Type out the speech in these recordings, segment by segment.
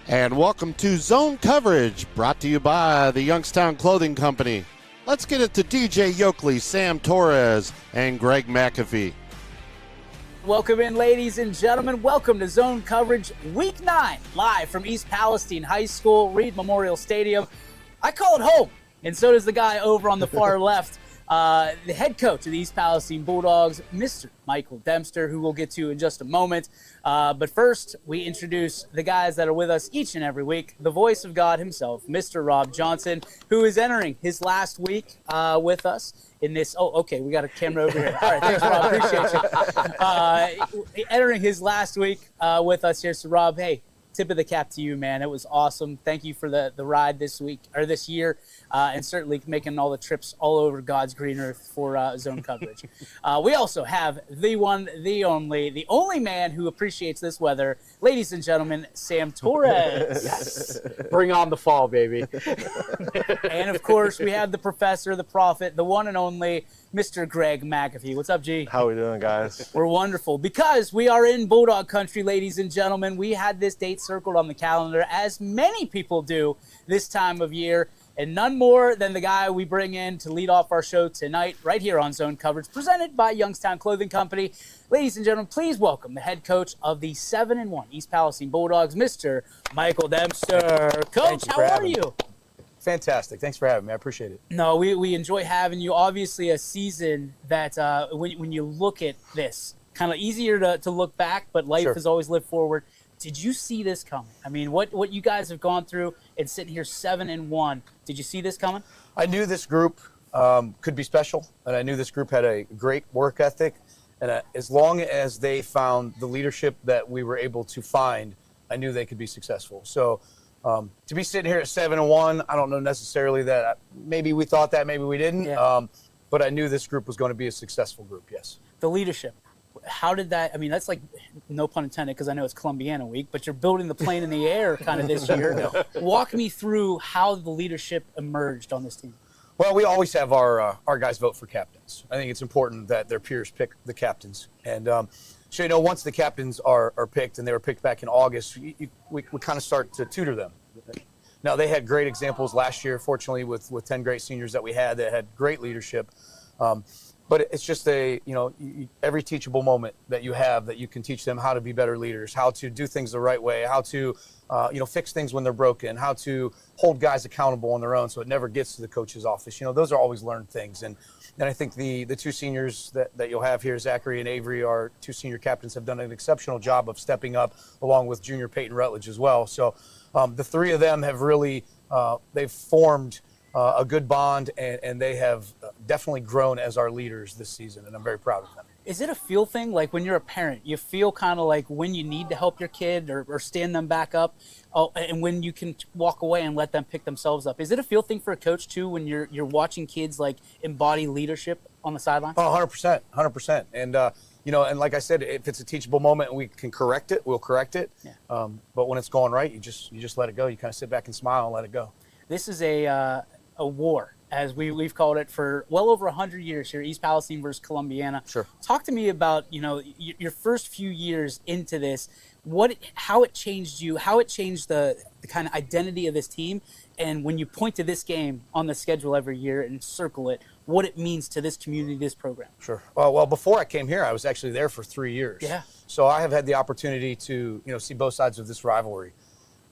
And welcome to Zone Coverage, brought to you by the Youngstown Clothing Company. Let's get it to DJ Yoakley, Sam Torres, and Greg McAfee. Welcome in, ladies and gentlemen. Welcome to Zone Coverage Week 9, live from East Palestine High School, Reed Memorial Stadium. I call it home, and so does the guy over on the far left, the head coach of the East Palestine Bulldogs, Mr. Michael Dempster, who we'll get to in just a moment. But first, we introduce the guys that are with us each and every week, the voice of God himself, Mr. Rob Johnson, who is entering his last week with us in this. Oh, okay, we got a camera over here. All right, thanks, Rob. Appreciate you. Entering his last week with us here. So, Rob, hey, tip of the cap to you, man. It was awesome. Thank you for the ride this week or this year, and certainly making all the trips all over God's green earth for Zone Coverage. We also have the one, the only man who appreciates this weather, ladies and gentlemen, Sam Torres. Yes, bring on the fall, baby. And of course, we have the professor, the prophet, the one and only Mr. Greg McAfee. What's up, G? How we doing, guys? We're wonderful because we are in Bulldog country, ladies and gentlemen. We had this date circled on the calendar, as many people do this time of year, and none more than the guy we bring in to lead off our show tonight, right here on Zone Coverage, presented by Youngstown Clothing Company. Ladies and gentlemen, please welcome the head coach of the 7-1 East Palestine Bulldogs, Mr. Michael Dempster. Coach, how are you? Fantastic. Thanks for having me. I appreciate it. No, we enjoy having you. Obviously, a season that when you look at this, kind of easier to look back, but life has always lived forward. Did you see this coming? I mean, what you guys have gone through and sitting here 7-1, did you see this coming? I knew this group could be special, and I knew this group had a great work ethic. And as long as they found the leadership that we were able to find, I knew they could be successful. So to be sitting here at 7-1, I don't know necessarily that maybe we thought that, maybe we didn't. Yeah. But I knew this group was going to be a successful group, yes. The leadership. How did that, I mean, that's like, no pun intended, because I know it's Columbiana week, but you're building the plane in the air kind of this year. Walk me through how the leadership emerged on this team. Well, we always have our guys vote for captains. I think it's important that their peers pick the captains. And so, you know, once the captains are picked, and they were picked back in August, we kind of start to tutor them. Now, they had great examples last year, fortunately, with 10 great seniors that we had that had great leadership. But it's just every teachable moment that you have that you can teach them how to be better leaders, how to do things the right way, how to, fix things when they're broken, how to hold guys accountable on their own so it never gets to the coach's office. You know, those are always learned things. And I think the two seniors that you'll have here, Zachary and Avery, our two senior captains, have done an exceptional job of stepping up, along with junior Peyton Rutledge as well. So the three of them have really, they've formed a good bond, and they have definitely grown as our leaders this season, and I'm very proud of them. Is it a feel thing? Like when you're a parent, you feel kind of like when you need to help your kid or stand them back up, and when you can walk away and let them pick themselves up. Is it a feel thing for a coach too when you're watching kids like embody leadership on the sideline? Oh, 100%. And and like I said, if it's a teachable moment and we can correct it, we'll correct it. Yeah. But when it's going right, you just let it go. You kind of sit back and smile and let it go. This is a war, as we've called it for well over 100 years here, East Palestine versus Columbiana. Sure. Talk to me about, your first few years into this, how it changed you, how it changed the kind of identity of this team, and when you point to this game on the schedule every year and circle it, what it means to this community, this program. Sure. Well, before I came here, I was actually there for 3 years. Yeah. So I have had the opportunity to, see both sides of this rivalry.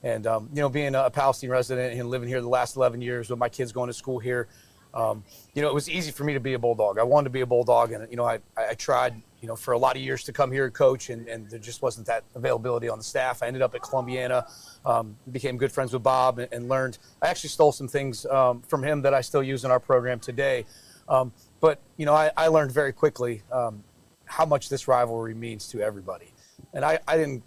And, being a Palestine resident and living here the last 11 years with my kids going to school here, it was easy for me to be a Bulldog. I wanted to be a Bulldog, and, I tried, for a lot of years to come here and coach, and there just wasn't that availability on the staff. I ended up at Columbiana, became good friends with Bob, and learned. I actually stole some things from him that I still use in our program today. But, I learned very quickly how much this rivalry means to everybody. And I didn't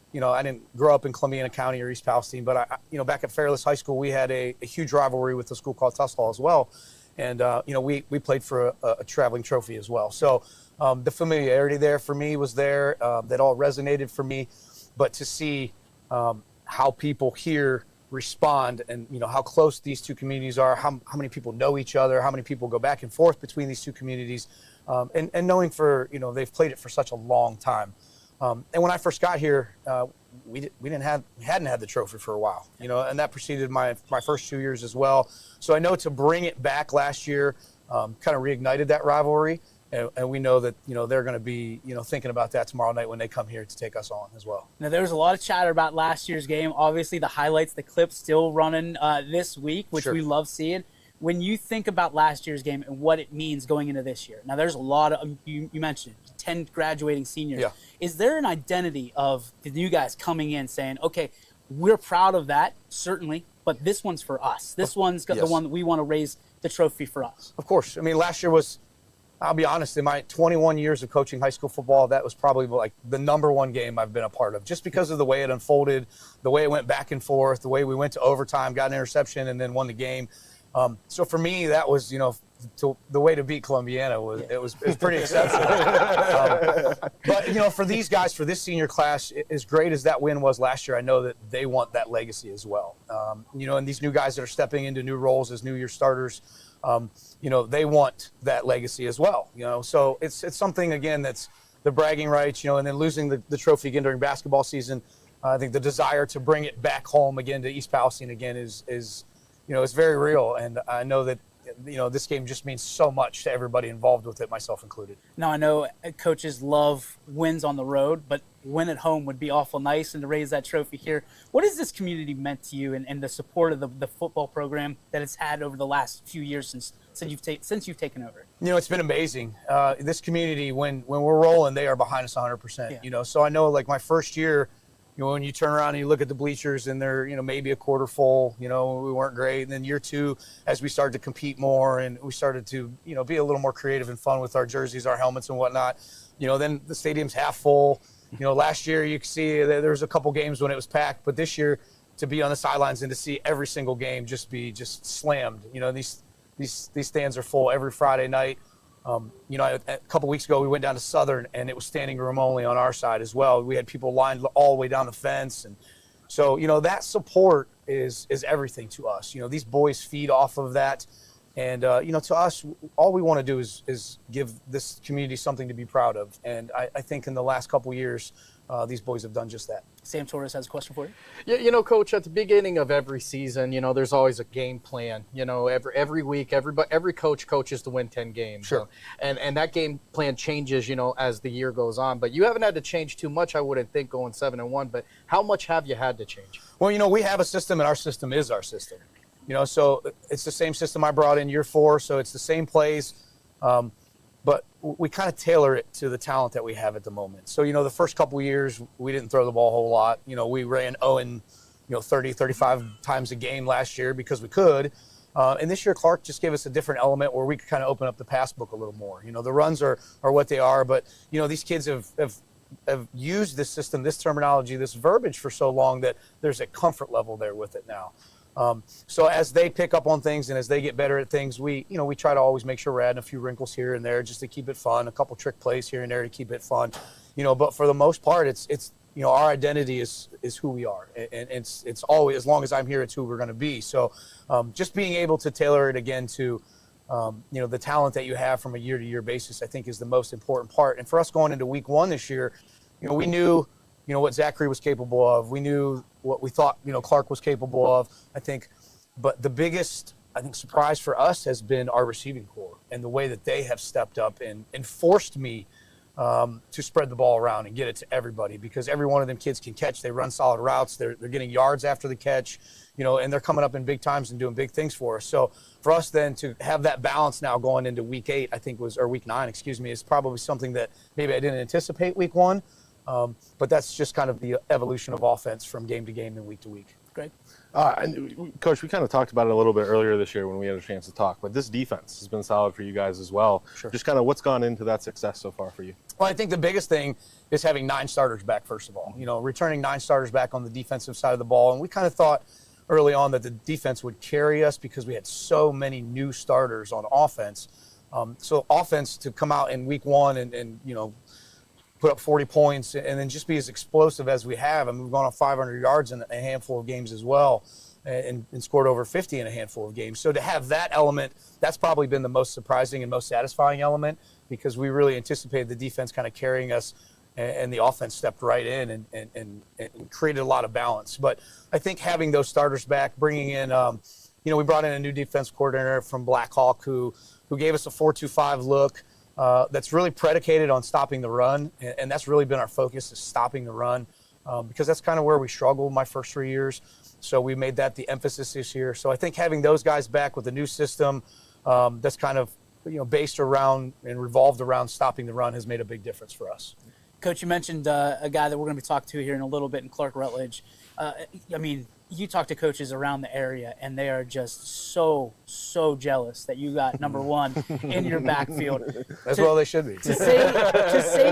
grow up in Columbiana County or East Palestine, but back at Fairless High School, we had a huge rivalry with a school called Tussall as well. And, we played for a traveling trophy as well. So the familiarity there for me was there. That all resonated for me. But to see how people here respond and, how close these two communities are, how many people know each other, how many people go back and forth between these two communities, and knowing they've played it for such a long time. And when I first got here, we hadn't had the trophy for a while, and that preceded my first 2 years as well. So I know to bring it back last year kind of reignited that rivalry. And we know that, they're going to be, thinking about that tomorrow night when they come here to take us on as well. Now, there was a lot of chatter about last year's game. Obviously, the highlights, the clips still running this week, which Sure. we love seeing. When you think about last year's game and what it means going into this year, now there's a lot of, you mentioned 10 graduating seniors. Yeah. Is there an identity of the new guys coming in saying, okay, we're proud of that, certainly, but this one's for us. This one's got the Yes. one that we want to raise the trophy for us. Of course. I mean, last year was, I'll be honest, in my 21 years of coaching high school football, that was probably like the number one game I've been a part of, just because of the way it unfolded, the way it went back and forth, the way we went to overtime, got an interception, and then won the game. So for me, that was, the way to beat Columbiana was, it was pretty exceptional. But, for these guys, for this senior class, as great as that win was last year, I know that they want that legacy as well. And these new guys that are stepping into new roles as new year starters, they want that legacy as well. So it's something, again, that's the bragging rights, and then losing the trophy again during basketball season. I think the desire to bring it back home again to East Palestine again is very real. And I know that, this game just means so much to everybody involved with it, myself included. Now, I know coaches love wins on the road, but win at home would be awful nice, and to raise that trophy here. What has this community meant to you and the support of the football program that it's had over the last few years since you've taken over? It's been amazing. This community, when we're rolling, they are behind us 100%. Yeah. So I know, like, my first year, when you turn around and you look at the bleachers and they're, maybe a quarter full, we weren't great. And then year two, as we started to compete more and we started to, be a little more creative and fun with our jerseys, our helmets and whatnot, then the stadium's half full. Last year you could see there was a couple games when it was packed, but this year to be on the sidelines and to see every single game just slammed. These stands are full every Friday night. A couple weeks ago, we went down to Southern, and it was standing room only on our side as well. We had people lined all the way down the fence. And so, that support is everything to us. These boys feed off of that. And, to us, all we want to do is give this community something to be proud of. And I think in the last couple years, these boys have done just that. Sam Torres has a question for you. Yeah, Coach, at the beginning of every season, there's always a game plan. Every week, every coach coaches to win 10 games. Sure. And that game plan changes, as the year goes on. But you haven't had to change too much, I wouldn't think, going 7-1. But how much have you had to change? Well, we have a system, and our system is our system. So it's the same system I brought in year 4, so it's the same plays. But we kind of tailor it to the talent that we have at the moment. So, the first couple of years, we didn't throw the ball a whole lot. We ran 30, 35 times a game last year because we could. And this year, Clark just gave us a different element where we could kind of open up the pass book a little more. The runs are what they are, but, these kids have used this system, this terminology, this verbiage for so long that there's a comfort level there with it now. So as they pick up on things and as they get better at things, we try to always make sure we're adding a few wrinkles here and there just to keep it fun, a couple trick plays here and there to keep it fun, but for the most part, it's our identity is who we are. And it's always, as long as I'm here, it's who we're going to be. So, just being able to tailor it again to, the talent that you have from a year to year basis, I think is the most important part. And for us going into week 1 this year, we knew, what Zachary was capable of. We knew what we thought, Clark was capable of, I think. But the biggest, I think, surprise for us has been our receiving corps and the way that they have stepped up and forced me to spread the ball around and get it to everybody, because every one of them kids can catch. They run solid routes. They're getting yards after the catch, and they're coming up in big times and doing big things for us. So for us then to have that balance now going into week 8, I think or week 9, is probably something that maybe I didn't anticipate week 1. But that's just kind of the evolution of offense from game to game and week to week. Great. And Coach, we kind of talked about it a little bit earlier this year when we had a chance to talk, but this defense has been solid for you guys as well. Sure. Just kind of what's gone into that success so far for you? Well, I think the biggest thing is having 9 starters back, first of all. Returning 9 starters back on the defensive side of the ball. And we kind of thought early on that the defense would carry us because we had so many new starters on offense. So offense to come out in week 1 and put up 40 points and then just be as explosive as we have. I mean, we've gone on 500 yards in a handful of games as well and scored over 50 in a handful of games. So to have that element, that's probably been the most surprising and most satisfying element, because we really anticipated the defense kind of carrying us and the offense stepped right in and created a lot of balance. But I think having those starters back, bringing in, we brought in a new defense coordinator from Black Hawk who gave us a 4-2-5 look that's really predicated on stopping the run, and that's really been our focus, is stopping the run, because that's kind of where we struggled my first 3 years. So we made that the emphasis this year. So I think having those guys back with a new system that's kind of based around and revolved around stopping the run has made a big difference for us. Coach, you mentioned a guy that we're going to be talking to here in a little bit, in Clark Rutledge. You talk to coaches around the area, and they are just so jealous that you got number one in your backfield. Well, they should be. To say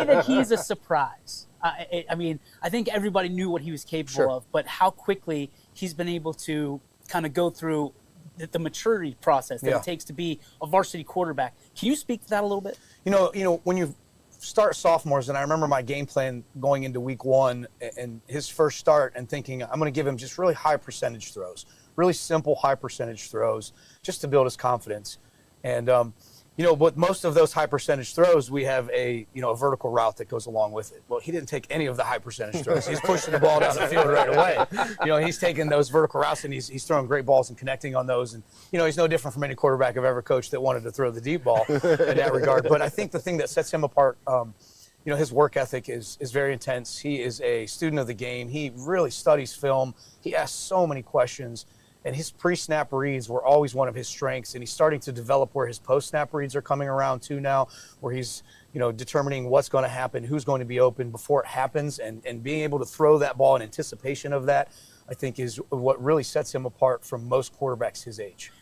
that he's a surprise. I think everybody knew what he was capable of, but how quickly he's been able to kind of go through the maturity process that it takes to be a varsity quarterback. Can you speak to that a little bit? When you start sophomores, and I remember my game plan going into week 1 and his first start, and thinking I'm going to give him just really high percentage throws, really simple high percentage throws, just to build his confidence. And but most of those high percentage throws, we have a vertical route that goes along with it. Well, he didn't take any of the high percentage throws. He's pushing the ball down the field right away. He's taking those vertical routes, and he's throwing great balls and connecting on those. And he's no different from any quarterback I've ever coached that wanted to throw the deep ball in that regard. But I think the thing that sets him apart, his work ethic is very intense. He is a student of the game. He really studies film. He asks so many questions. And his pre-snap reads were always one of his strengths, and he's starting to develop where his post-snap reads are coming around too now, where he's determining what's going to happen, who's going to be open before it happens, and being able to throw that ball in anticipation of that, I think, is what really sets him apart from most quarterbacks his age.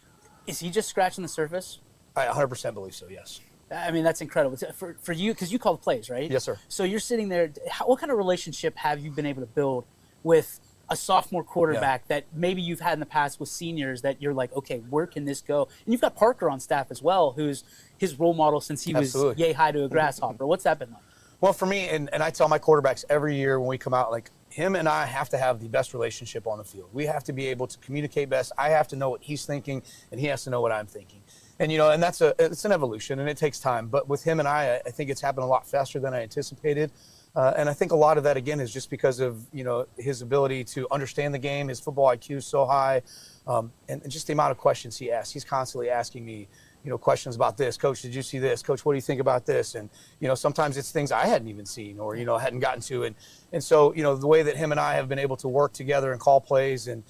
Is he just scratching the surface? I 100% believe so, yes. That's incredible. For you, because you call the plays, right? Yes, sir. So you're sitting there. What kind of relationship have you been able to build with a sophomore quarterback that maybe you've had in the past with seniors that you're like, okay, where can this go? And you've got Parker on staff as well, who's his role model since he was yay high to a grasshopper. What's that been like? Well, for me, and I tell my quarterbacks every year when we come out, like, him and I have to have the best relationship on the field. We have to be able to communicate best. I have to know what he's thinking, and he has to know what I'm thinking. And, and it's an evolution, and it takes time. But with him and I think it's happened a lot faster than I anticipated. And I think a lot of that, again, is just because of, his ability to understand the game. His football IQ is so high, and just the amount of questions he asks. He's constantly asking me, questions about this. Coach, did you see this? Coach, what do you think about this? And, sometimes it's things I hadn't even seen or, hadn't gotten to. And so, the way that him and I have been able to work together and call plays, and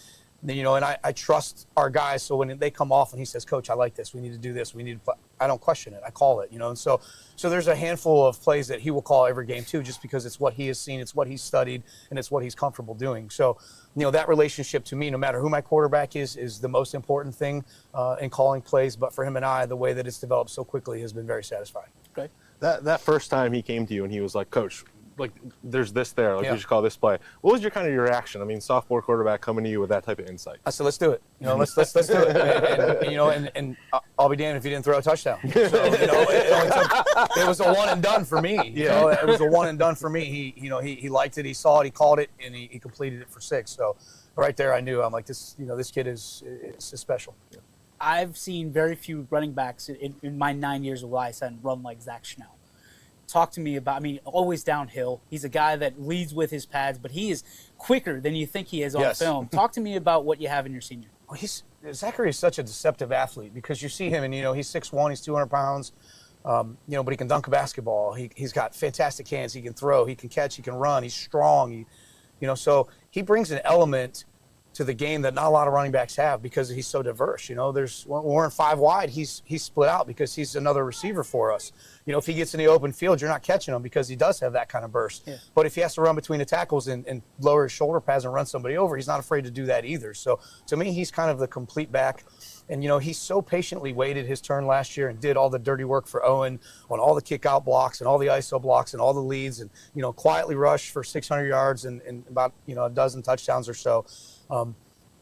I trust our guys. So when they come off and he says, Coach, I like this. We need to do this. We need to play. I don't question it. I call it, And so there's a handful of plays that he will call every game too, just because it's what he has seen, it's what he's studied, and it's what he's comfortable doing. So, that relationship to me, no matter who my quarterback is the most important thing in calling plays. But for him and I, the way that it's developed so quickly has been very satisfying. Okay. That first time he came to you and he was like, Coach, like, there's this there, like, we should call this play. What was your reaction? I mean, sophomore quarterback coming to you with that type of insight. I said, let's do it. Let's do it. And I'll be damned if he didn't throw a touchdown. So, it was a one and done for me. It was a one and done for me. He liked it, he saw it, he called it, and he completed it for 6. So right there, I knew. I'm like, this kid is special. Yeah. I've seen very few running backs in my 9 years of YSN run like Zach Schnell. Talk to me about, always downhill. He's a guy that leads with his pads, but he is quicker than you think he is on film. Talk to me about what you have in your senior. Well, Zachary is such a deceptive athlete because you see him and, he's 6'1", he's 200 pounds, but he can dunk a basketball. He's got fantastic hands. He can throw, he can catch, he can run, he's strong. So he brings an element to the game that not a lot of running backs have because he's so diverse. When we're in 5 wide, he's split out because he's another receiver for us. If he gets in the open field, you're not catching him because he does have that kind of burst. Yeah. But if he has to run between the tackles and lower his shoulder pads and run somebody over, he's not afraid to do that either. So to me, he's kind of the complete back. And, he's so patiently waited his turn last year and did all the dirty work for Owen on all the kick out blocks and all the ISO blocks and all the leads and, quietly rushed for 600 yards and about, a dozen touchdowns or so.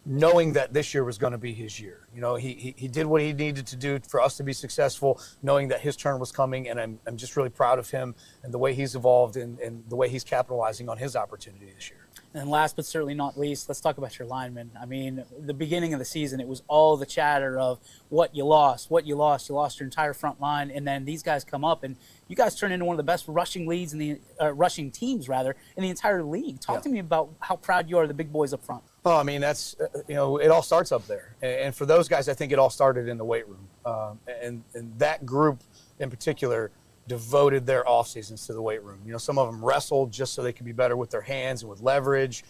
Knowing that this year was going to be his year. He did what he needed to do for us to be successful, knowing that his turn was coming, and I'm just really proud of him and the way he's evolved and the way he's capitalizing on his opportunity this year. And last but certainly not least, let's talk about your linemen. I mean, the beginning of the season, it was all the chatter of what you lost. You lost your entire front line, and then these guys come up, and you guys turn into one of the best rushing leads in the rushing teams rather in the entire league. Talk to me about how proud you are of the big boys up front. Oh, I mean, that's it all starts up there, and for those guys, I think it all started in the weight room, and that group in particular devoted their off seasons to the weight room. Some of them wrestled just so they could be better with their hands and with leverage.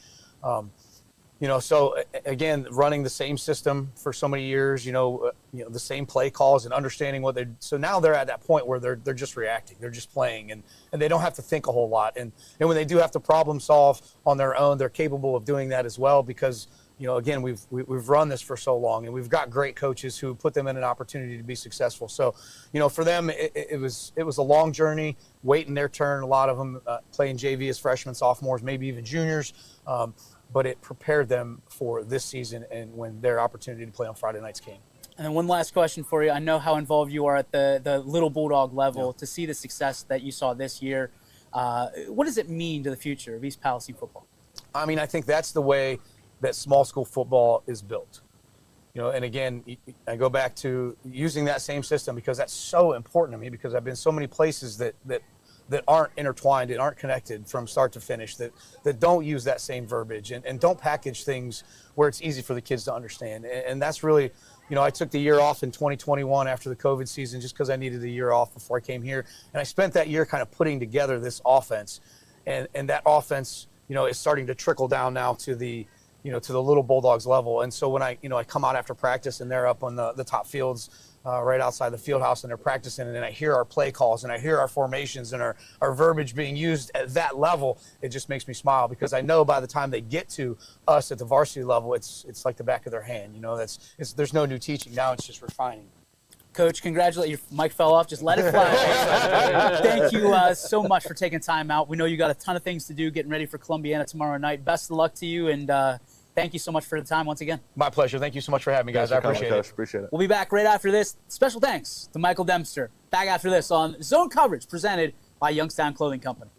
So again, running the same system for so many years, the same play calls and understanding what so now they're at that point where they're just reacting, they're just playing, and they don't have to think a whole lot. And when they do have to problem solve on their own, they're capable of doing that as well because, again, we've run this for so long, and we've got great coaches who put them in an opportunity to be successful. So, for them, it was a long journey, waiting their turn. A lot of them playing JV as freshmen, sophomores, maybe even juniors. But it prepared them for this season and when their opportunity to play on Friday nights came. And then one last question for you. I know how involved you are at the little Bulldog level. To see the success that you saw this year, what does it mean to the future of East Palestine football? I mean, I think that's the way that small school football is built. And again, I go back to using that same system because that's so important to me because I've been so many places that aren't intertwined and aren't connected from start to finish, that don't use that same verbiage and don't package things where it's easy for the kids to understand. And that's really, I took the year off in 2021 after the COVID season just because I needed a year off before I came here. And I spent that year kind of putting together this offense. And that offense, is starting to trickle down now to the little Bulldogs level. And so when I come out after practice and they're up on the top fields right outside the field house and they're practicing, and then I hear our play calls and I hear our formations and our verbiage being used at that level, it just makes me smile because I know by the time they get to us at the varsity level, it's like the back of their hand. There's no new teaching. Now it's just refining. Coach, congratulations. Your mic fell off. Just let it fly. Thank you so much for taking time out. We know you got a ton of things to do getting ready for Columbiana tomorrow night. Best of luck to you, and thank you so much for the time once again. My pleasure. Thank you so much for having me, guys. I appreciate it. Appreciate it. We'll be back right after this. Special thanks to Michael Dempster. Back after this on Zone Coverage presented by Youngstown Clothing Company.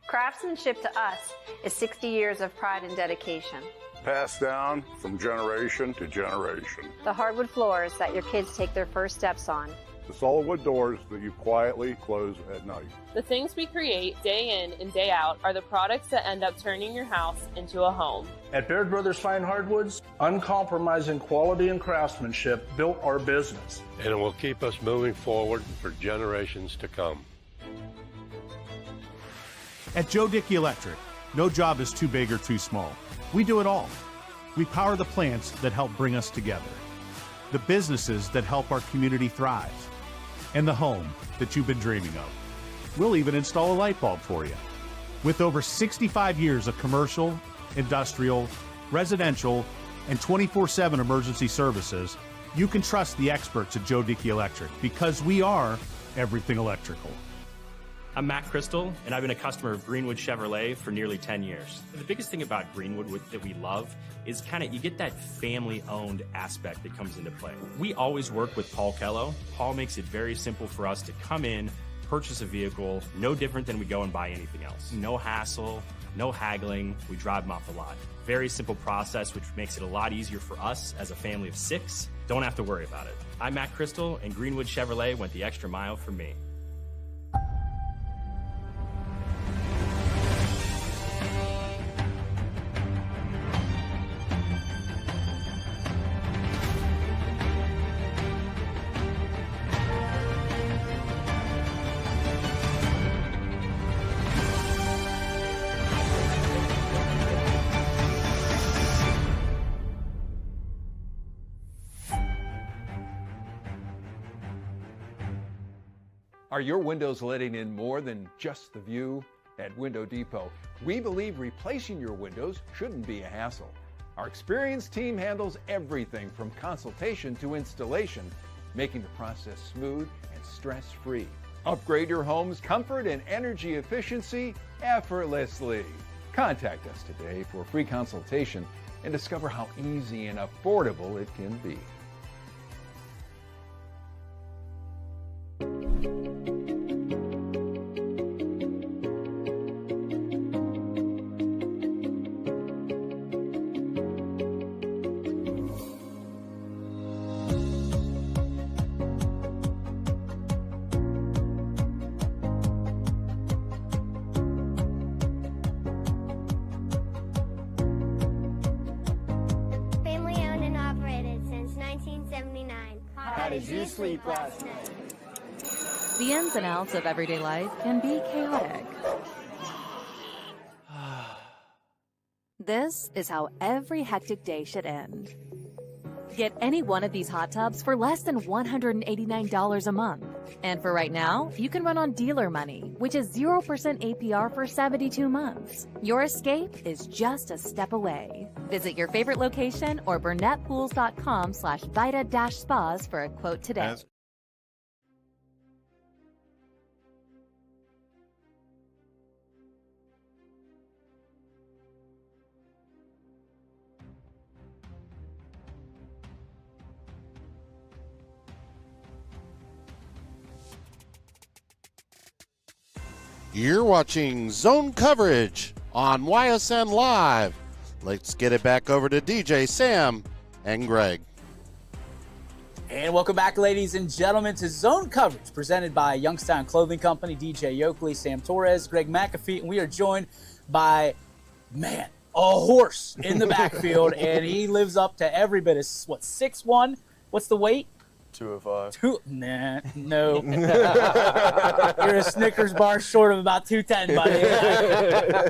Craftsmanship to us is 60 years of pride and dedication. Passed down from generation to generation. The hardwood floors that your kids take their first steps on. The solid wood doors that you quietly close at night. The things we create day in and day out are the products that end up turning your house into a home. At Baird Brothers Fine Hardwoods, uncompromising quality and craftsmanship built our business. And it will keep us moving forward for generations to come. At Joe Dickey Electric, no job is too big or too small. We do it all. We power the plants that help bring us together, the businesses that help our community thrive, and the home that you've been dreaming of. We'll even install a light bulb for you. With over 65 years of commercial, industrial, residential, and 24/7 emergency services, you can trust the experts at Joe Dickey Electric because we are everything electrical. I'm Matt Crystal, and I've been a customer of Greenwood Chevrolet for nearly 10 years. The biggest thing about Greenwood that we love is you get that family-owned aspect that comes into play. We always work with Paul Kello. Paul makes it very simple for us to come in, purchase a vehicle, no different than we go and buy anything else. No hassle, no haggling, we drive them off the lot. Very simple process, which makes it a lot easier for us as a family of 6. Don't have to worry about it. I'm Matt Crystal, and Greenwood Chevrolet went the extra mile for me. Are your windows letting in more than just the view? At Window Depot, we believe replacing your windows shouldn't be a hassle. Our experienced team handles everything from consultation to installation, making the process smooth and stress-free. Upgrade your home's comfort and energy efficiency effortlessly. Contact us today for a free consultation and discover how easy and affordable it can be. How did you sleep last night? The ins and outs of everyday life can be chaotic. This is how every hectic day should end. Get any one of these hot tubs for less than $189 a month. And for right now, you can run on dealer money, which is 0% APR for 72 months. Your escape is just a step away. Visit your favorite location or burnettpools.com/Vita-spas for a quote today. You're watching Zone Coverage on YSN Live. Let's get it back over to DJ, Sam, and Greg. And welcome back, ladies and gentlemen, to Zone Coverage, presented by Youngstown Clothing Company, DJ Yokley, Sam Torres, Greg McAfee, and we are joined by, a horse in the backfield, and he lives up to every bit of, 6'1"? What's the weight? 205. No. You're a Snickers bar short of about 210, buddy.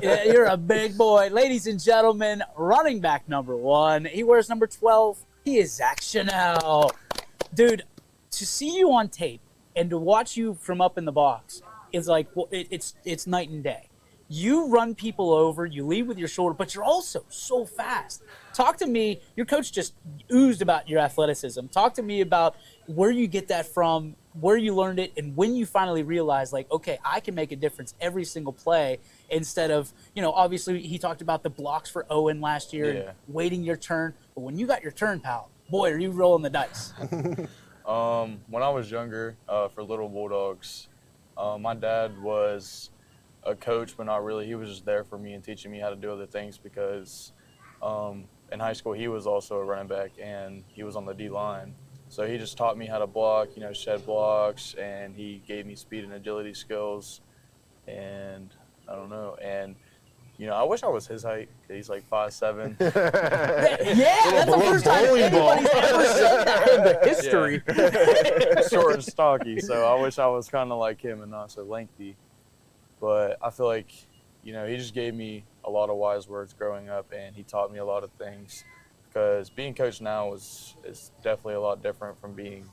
Yeah, you're a big boy. Ladies and gentlemen, running back number 1. He wears number 12. He is Zach Chanel. Dude, to see you on tape and to watch you from up in the box is like, it's night and day. You run people over, you lead with your shoulder, but you're also so fast. Talk to me. Your coach just oozed about your athleticism. Talk to me about where you get that from, where you learned it, and when you finally realized, like, okay, I can make a difference every single play instead of, obviously he talked about the blocks for Owen last year and waiting your turn. But when you got your turn, pal, boy, are you rolling the dice. When I was younger, for Little Bulldogs, my dad was a coach, but not really. He was just there for me and teaching me how to do other things because in high school he was also a running back and he was on the D-line. So he just taught me how to block, shed blocks, and he gave me speed and agility skills. And I don't know. And, I wish I was his height. He's like 5'7". Yeah, that's the first time anybody's ever said that in the history. Yeah. Short and stocky. So I wish I was kind of like him and not so lengthy. But I feel like, he just gave me a lot of wise words growing up, and he taught me a lot of things. Because being coached now is definitely a lot different from being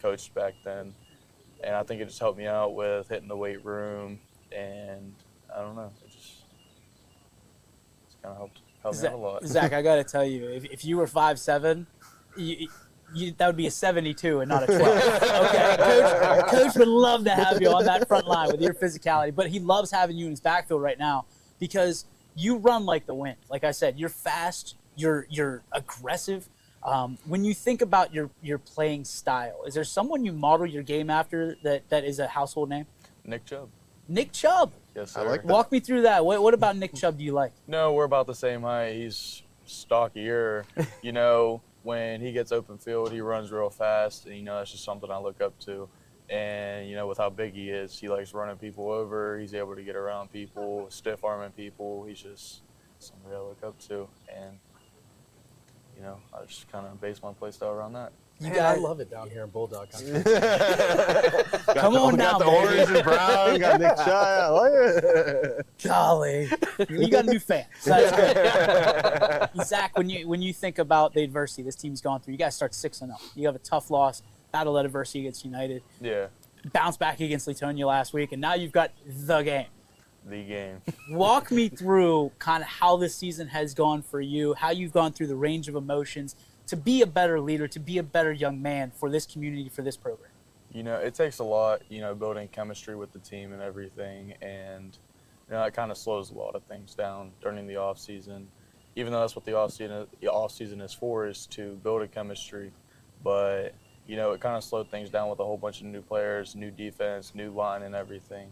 coached back then. And I think it just helped me out with hitting the weight room, and I don't know, it's kind of helped me out a lot. Zach, I got to tell you, if you were 5'7", that would be a 72 and not a 12. Okay, Coach would love to have you on that front line with your physicality, but he loves having you in his backfield right now because you run like the wind. Like I said, you're fast, you're aggressive. When you think about your playing style, is there someone you model your game after that is a household name? Nick Chubb. Nick Chubb. Yes, sir. I like that. Walk me through that. What about Nick Chubb do you like? No, we're about the same height. He's stockier. When he gets open field, he runs real fast, and that's just something I look up to. And with how big he is, he likes running people over. He's able to get around people, stiff arming people. He's just somebody I look up to, and I just kind of base my play style around that. I love it down here in Bulldog Country. Come on now, got the orange and brown. Got Nick Chubb. I like it. Golly, you got a new fan. So that's good. Zach, when you think about the adversity this team's gone through, you guys start 6-0. You have a tough loss, battle that adversity against United. Yeah. Bounce back against Latonia last week, and now you've got the game. The game. Walk me through kind of how this season has gone for you, how you've gone through the range of emotions to be a better leader, to be a better young man for this community, for this program. It takes a lot, building chemistry with the team and everything, and it kind of slows a lot of things down during the off season. Even though that's what the off season is for, is to build a chemistry. But it kind of slowed things down with a whole bunch of new players, new defense, new line, and everything.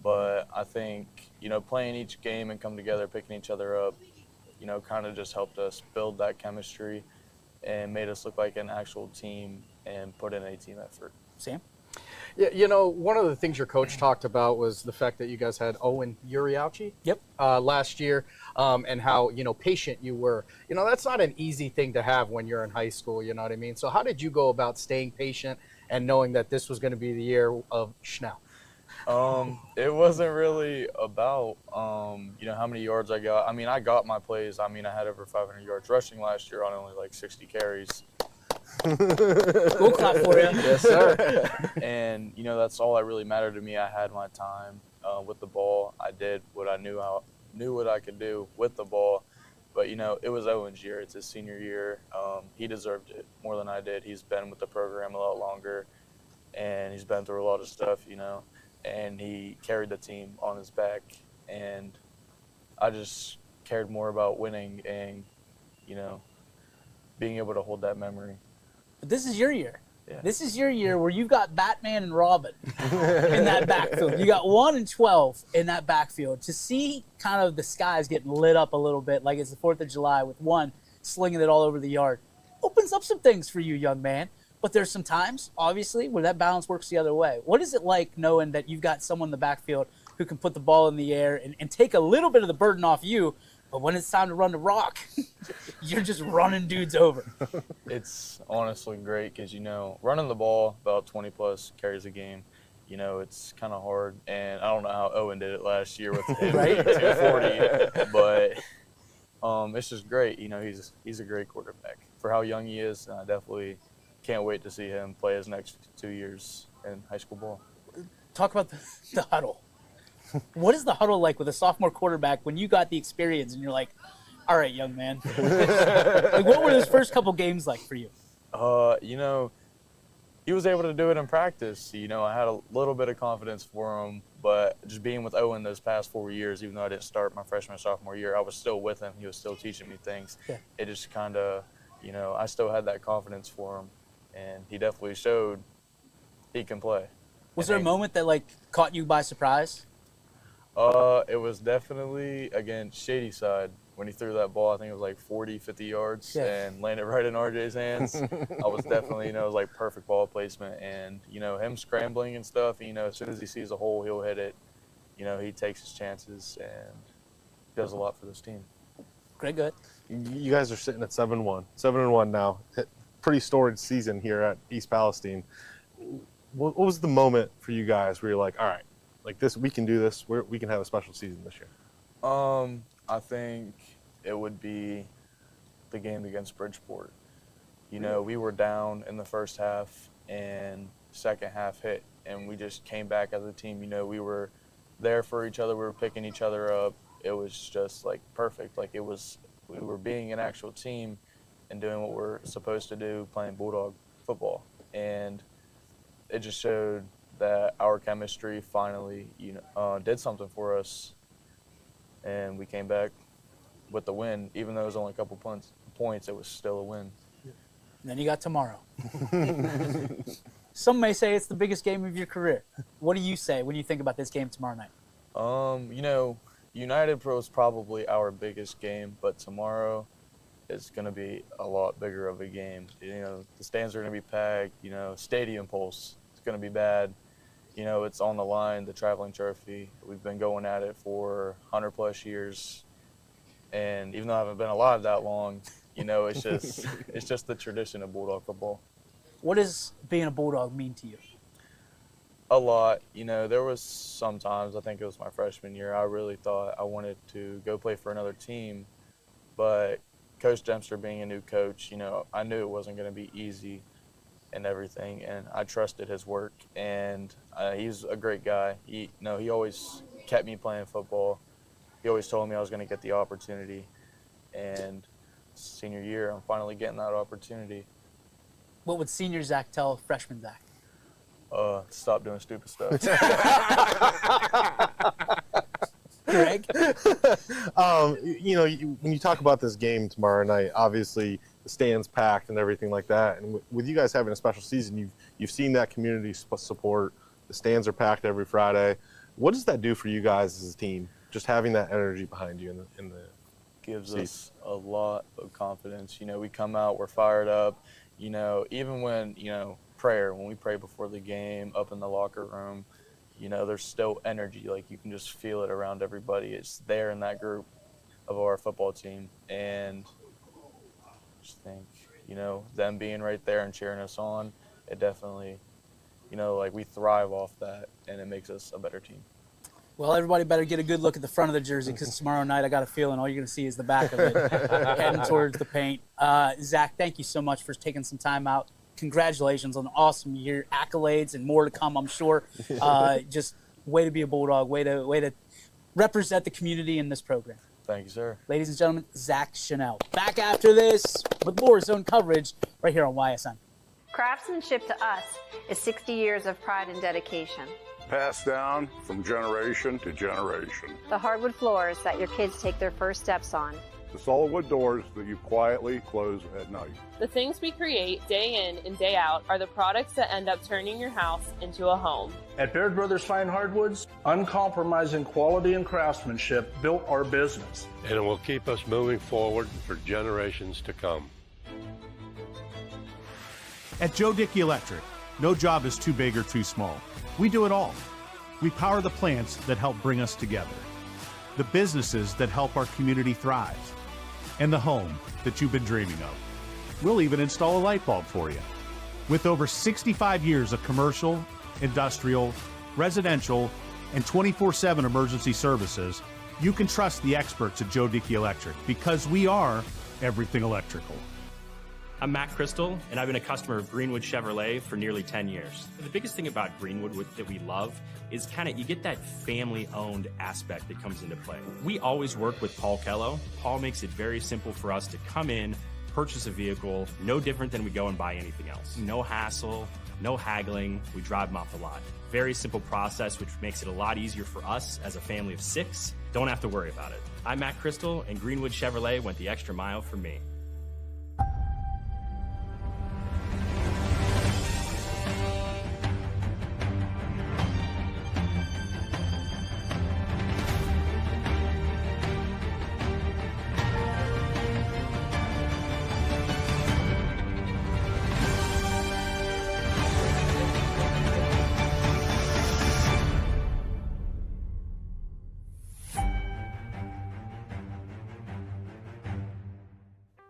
But I think playing each game and come together, picking each other up, kind of just helped us build that chemistry and made us look like an actual team and put in a team effort. Sam? Yeah, one of the things your coach talked about was the fact that you guys had Owen Uriauchi last year, and how, patient you were. That's not an easy thing to have when you're in high school, you know what I mean? So how did you go about staying patient and knowing that this was going to be the year of Schnell? It wasn't really about, how many yards I got. I mean, I got my plays. I mean, I had over 500 yards rushing last year on only like 60 carries. We'll clap for you. Yes, sir. And, that's all that really mattered to me. I had my time with the ball. I did what I knew what I could do with the ball. But, it was Owen's year. It's his senior year. He deserved it more than I did. He's been with the program a lot longer, and he's been through a lot of stuff, and he carried the team on his back. And I just cared more about winning and, being able to hold that memory. But this is your year. Yeah. This is your year where you've got Batman and Robin in that backfield. You got 1 and 12 in that backfield. To see kind of the skies getting lit up a little bit like it's the 4th of July with one slinging it all over the yard opens up some things for you, young man. But there's some times, obviously, where that balance works the other way. What is it like knowing that you've got someone in the backfield who can put the ball in the air and take a little bit of the burden off you, but when it's time to run the rock, you're just running dudes over? It's honestly great because, running the ball about 20-plus carries a game, it's kind of hard. And I don't know how Owen did it last year with his 240, but it's just great. He's a great quarterback. For how young he is, I definitely can't wait to see him play his next 2 years in high school ball. Talk about the huddle. What is the huddle like with a sophomore quarterback when you got the experience and you're like, all right, young man? Like, what were those first couple games like for you? He was able to do it in practice. I had a little bit of confidence for him, but just being with Owen those past 4 years, even though I didn't start my freshman and sophomore year, I was still with him. He was still teaching me things. Yeah. It just kind of, I still had that confidence for him, and he definitely showed he can play. Was there a moment that, caught you by surprise? It was definitely against Shady Side when he threw that ball. I think it was like 40, 50 yards and landed right in RJ's hands. I was definitely, it was like perfect ball placement. And, him scrambling and stuff, as soon as he sees a hole, he'll hit it. He takes his chances and does a lot for this team. Great, good. You guys are sitting at 7-1. 7-1 now. Pretty storied season here at East Palestine. What was the moment for you guys where you're like, all right, like this, we can do this. We can have a special season this year? I think it would be the game against Bridgeport. We were down in the first half and second half hit, and we just came back as a team. We were there for each other. We were picking each other up. It was just perfect. We were being an actual team and doing what we're supposed to do, playing Bulldog football. And it just showed that our chemistry finally, did something for us, and we came back with the win. Even though it was only a couple points, it was still a win. And then you got tomorrow. Some may say it's the biggest game of your career. What do you say when you think about this game tomorrow night? United Pro is probably our biggest game, but tomorrow is going to be a lot bigger of a game. The stands are going to be packed. Stadium pulse is going to be bad. It's on the line, the traveling trophy. We've been going at it for 100-plus years. And even though I haven't been alive that long, it's just the tradition of Bulldog football. What does being a Bulldog mean to you? A lot. There was some times, I think it was my freshman year, I really thought I wanted to go play for another team. But Coach Dempster being a new coach, I knew it wasn't going to be easy and everything, and I trusted his work, and he's a great guy. He always kept me playing football. He always told me I was going to get the opportunity, and senior year, I'm finally getting that opportunity. What would senior Zach tell freshman Zach? Stop doing stupid stuff. Greg? When you talk about this game tomorrow night, obviously the stands packed and everything like that. And with you guys having a special season, you've seen that community support. The stands are packed every Friday. What does that do for you guys as a team? Just having that energy behind you in the gives seats. us a lot of confidence. We come out, we're fired up. Even when prayer. When we pray before the game, up in the locker room, you know, there's still energy. Like, you can just feel it around everybody. It's there in that group of our football team. And I just think, you know, them being right there and cheering us on, it definitely, you know, like, we thrive off that, and it makes us a better team. Well, everybody better get a good look at the front of the jersey, because tomorrow night I got a feeling all you're going to see is the back of it heading towards the paint. Zach, thank you so much for taking some time out. Congratulations on an awesome year, accolades, and more to come, I'm sure. Just way to be a Bulldog, way to represent the community in this program. Thank you, sir. Ladies and gentlemen, Zach Chanel. Back after this with more Zone Coverage right here on YSN. Craftsmanship to us is 60 years of pride and dedication. Passed down from generation to generation. The hardwood floors that your kids take their first steps on. The solid wood doors that you quietly close at night. The things we create day in and day out are the products that end up turning your house into a home. At Baird Brothers Fine Hardwoods, uncompromising quality and craftsmanship built our business. And it will keep us moving forward for generations to come. At Joe Dickey Electric, no job is too big or too small. We do it all. We power the plants that help bring us together, the businesses that help our community thrive, and the home that you've been dreaming of. We'll even install a light bulb for you. With over 65 years of commercial, industrial, residential, and 24/7 emergency services, you can trust the experts at Joe Dickey Electric, because we are everything electrical. I'm Matt Crystal, and I've been a customer of Greenwood Chevrolet for nearly 10 years. The biggest thing about Greenwood that we love is you get that family-owned aspect that comes into play. We always work with Paul Kello. Paul makes it very simple for us to come in, purchase a vehicle, no different than we go and buy anything else. No hassle, no haggling. We drive them off the lot. Very simple process, which makes it a lot easier for us as a family of 6. Don't have to worry about it. I'm Matt Crystal, and Greenwood Chevrolet went the extra mile for me.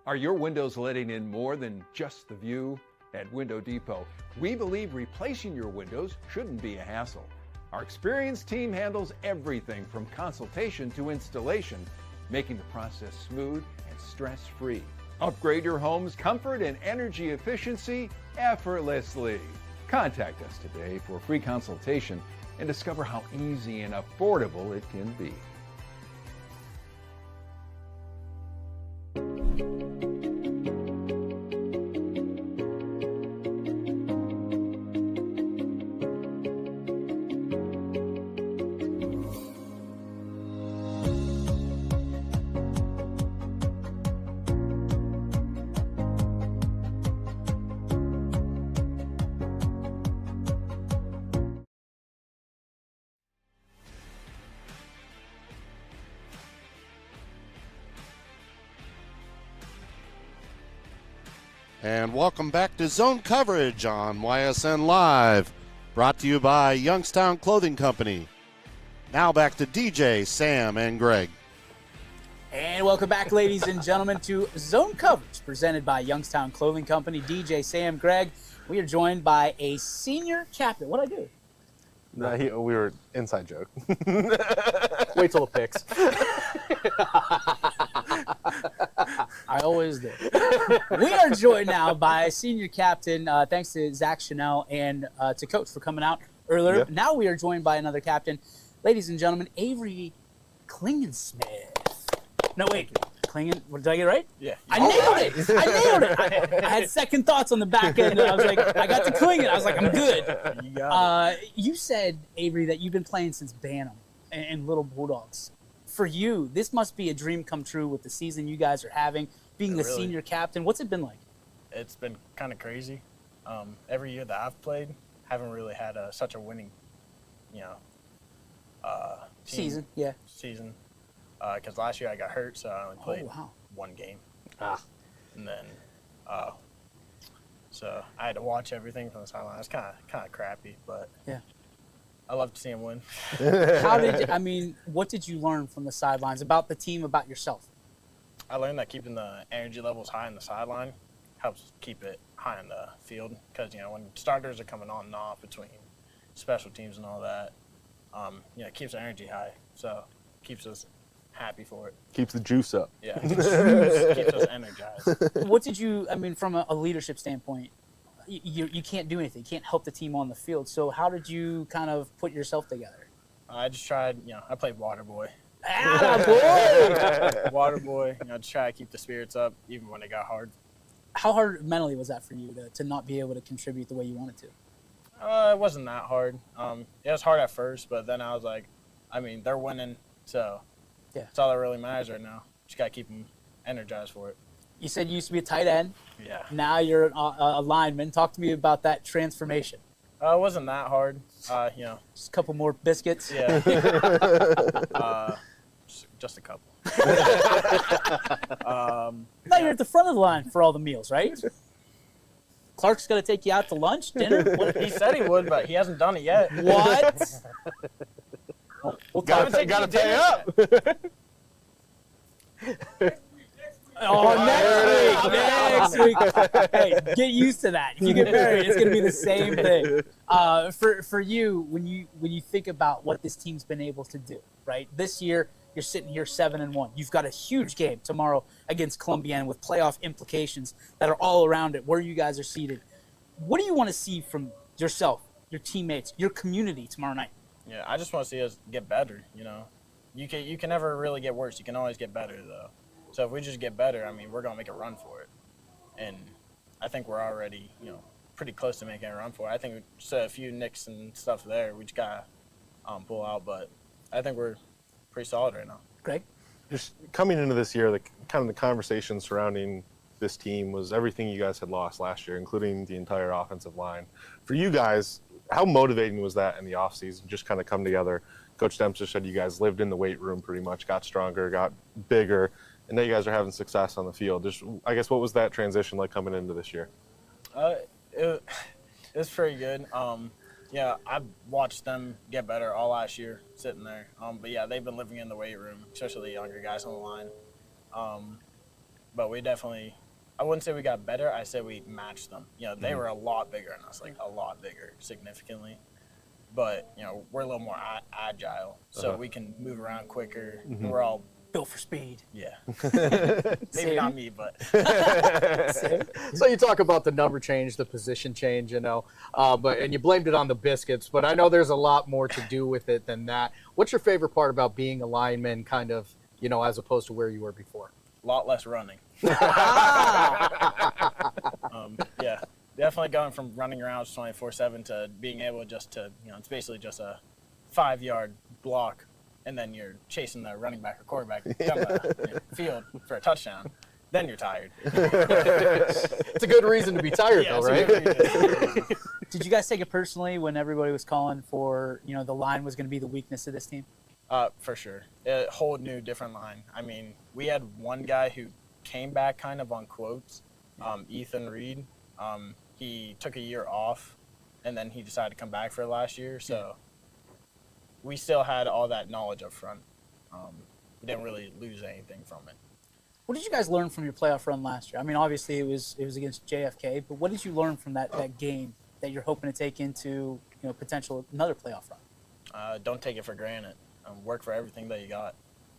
Are your windows letting in more than just the view? At Window Depot, we believe replacing your windows shouldn't be a hassle. Our experienced team handles everything from consultation to installation, making the process smooth and stress-free. Upgrade your home's comfort and energy efficiency effortlessly. Contact us today for a free consultation and discover how easy and affordable it can be. And welcome back to Zone Coverage on YSN Live, brought to you by Youngstown Clothing Company. Now back to DJ, Sam, and Greg. And welcome back, ladies and gentlemen, to Zone Coverage, presented by Youngstown Clothing Company. DJ, Sam, Greg. We are joined by a senior captain. What'd I do? No, we were inside joke. Wait till it picks. I always do. We are joined now by senior captain, thanks to Zach Chanel and to Coach for coming out earlier. Yeah. Now we are joined by another captain. Ladies and gentlemen, Avery Klingensmith. No, wait. Klingen, did I get it right? Yeah. I nailed it. I nailed it. I had second thoughts on the back end. And I was like, I got to Klingen. I was like, I'm good. You got it. You said, Avery, that you've been playing since Bantam and Little Bulldogs. For you, this must be a dream come true with the season you guys are having, being the Really. senior captain. What's it been like? It's been kind of crazy. Every year that I've played, haven't really had such a winning, team Season, yeah. season. Because last year I got hurt, so I only played one game. Ah. And then, So I had to watch everything from the sideline. It's kind of crappy, but yeah, I love to see him win. What did you learn from the sidelines about the team, about yourself? I learned that keeping the energy levels high in the sideline helps keep it high in the field because, when starters are coming on and off between special teams and all that, it keeps the energy high. So keeps us happy for it. Keeps the juice up. Yeah, keeps us energized. What did you, from a leadership standpoint, you can't do anything. You can't help the team on the field. So how did you kind of put yourself together? I just tried, I played water boy. Attaboy! Water boy, just try to keep the spirits up even when it got hard. How hard mentally was that for you to not be able to contribute the way you wanted to? It wasn't that hard. It was hard at first, but then I was like, they're winning, so that's all that really matters right now. Just got to keep them energized for it. You said you used to be a tight end. Yeah. Now you're a lineman. Talk to me about that transformation. It wasn't that hard. Just a couple more biscuits. Yeah. Just a couple. Now you're at the front of the line for all the meals, right? Clark's going to take you out to lunch, dinner? He said he would, but he hasn't done it yet. What? We'll gotta pay up. Next week. Hey, get used to that. If you get married, it's going to be the same thing. For you, when you think about what this team's been able to do, right? This year, you're sitting here 7-1. You've got a huge game tomorrow against Columbiana with playoff implications that are all around it, where you guys are seated. What do you want to see from yourself, your teammates, your community tomorrow night? Yeah, I just want to see us get better. You can never really get worse. You can always get better, though. So if we just get better, we're gonna make a run for it, and I think we're already, pretty close to making a run for it. I think just a few nicks and stuff there, we just gotta pull out, but I think we're pretty solid right now. Greg? Just coming into this year, the conversation surrounding this team was everything you guys had lost last year, including the entire offensive line. For you guys, how motivating was that in the offseason, just kind of come together? Coach Dempster said you guys lived in the weight room pretty much, got stronger, got bigger, and now you guys are having success on the field. Just, I guess, what was that transition like coming into this year? It was pretty good. Yeah, I watched them get better all last year sitting there. But yeah, they've been living in the weight room, especially the younger guys on the line. But we definitely, I wouldn't say we got better. I say we matched them. They were a lot bigger than us, like a lot bigger, significantly. But, we're a little more agile, so we can move around quicker. We're all built for speed. Yeah. Maybe not me, but. So you talk about the number change, the position change, and you blamed it on the biscuits, but I know there's a lot more to do with it than that. What's your favorite part about being a lineman, kind of, as opposed to where you were before? A lot less running. Yeah, definitely going from running around 24/7 to being able just to, it's basically just a 5-yard block, and then you're chasing the running back or quarterback down the field for a touchdown. Then you're tired. It's a good reason to be tired, though, right? Did you guys take it personally when everybody was calling for, the line was going to be the weakness of this team? For sure. A whole new, different line. We had one guy who came back kind of on quotes, Ethan Reed. He took a year off, and then he decided to come back for last year. So we still had all that knowledge up front. We didn't really lose anything from it. What did you guys learn from your playoff run last year? Obviously it was against JFK, but what did you learn from that game that you're hoping to take into potential another playoff run? Don't take it for granted. Work for everything that you got,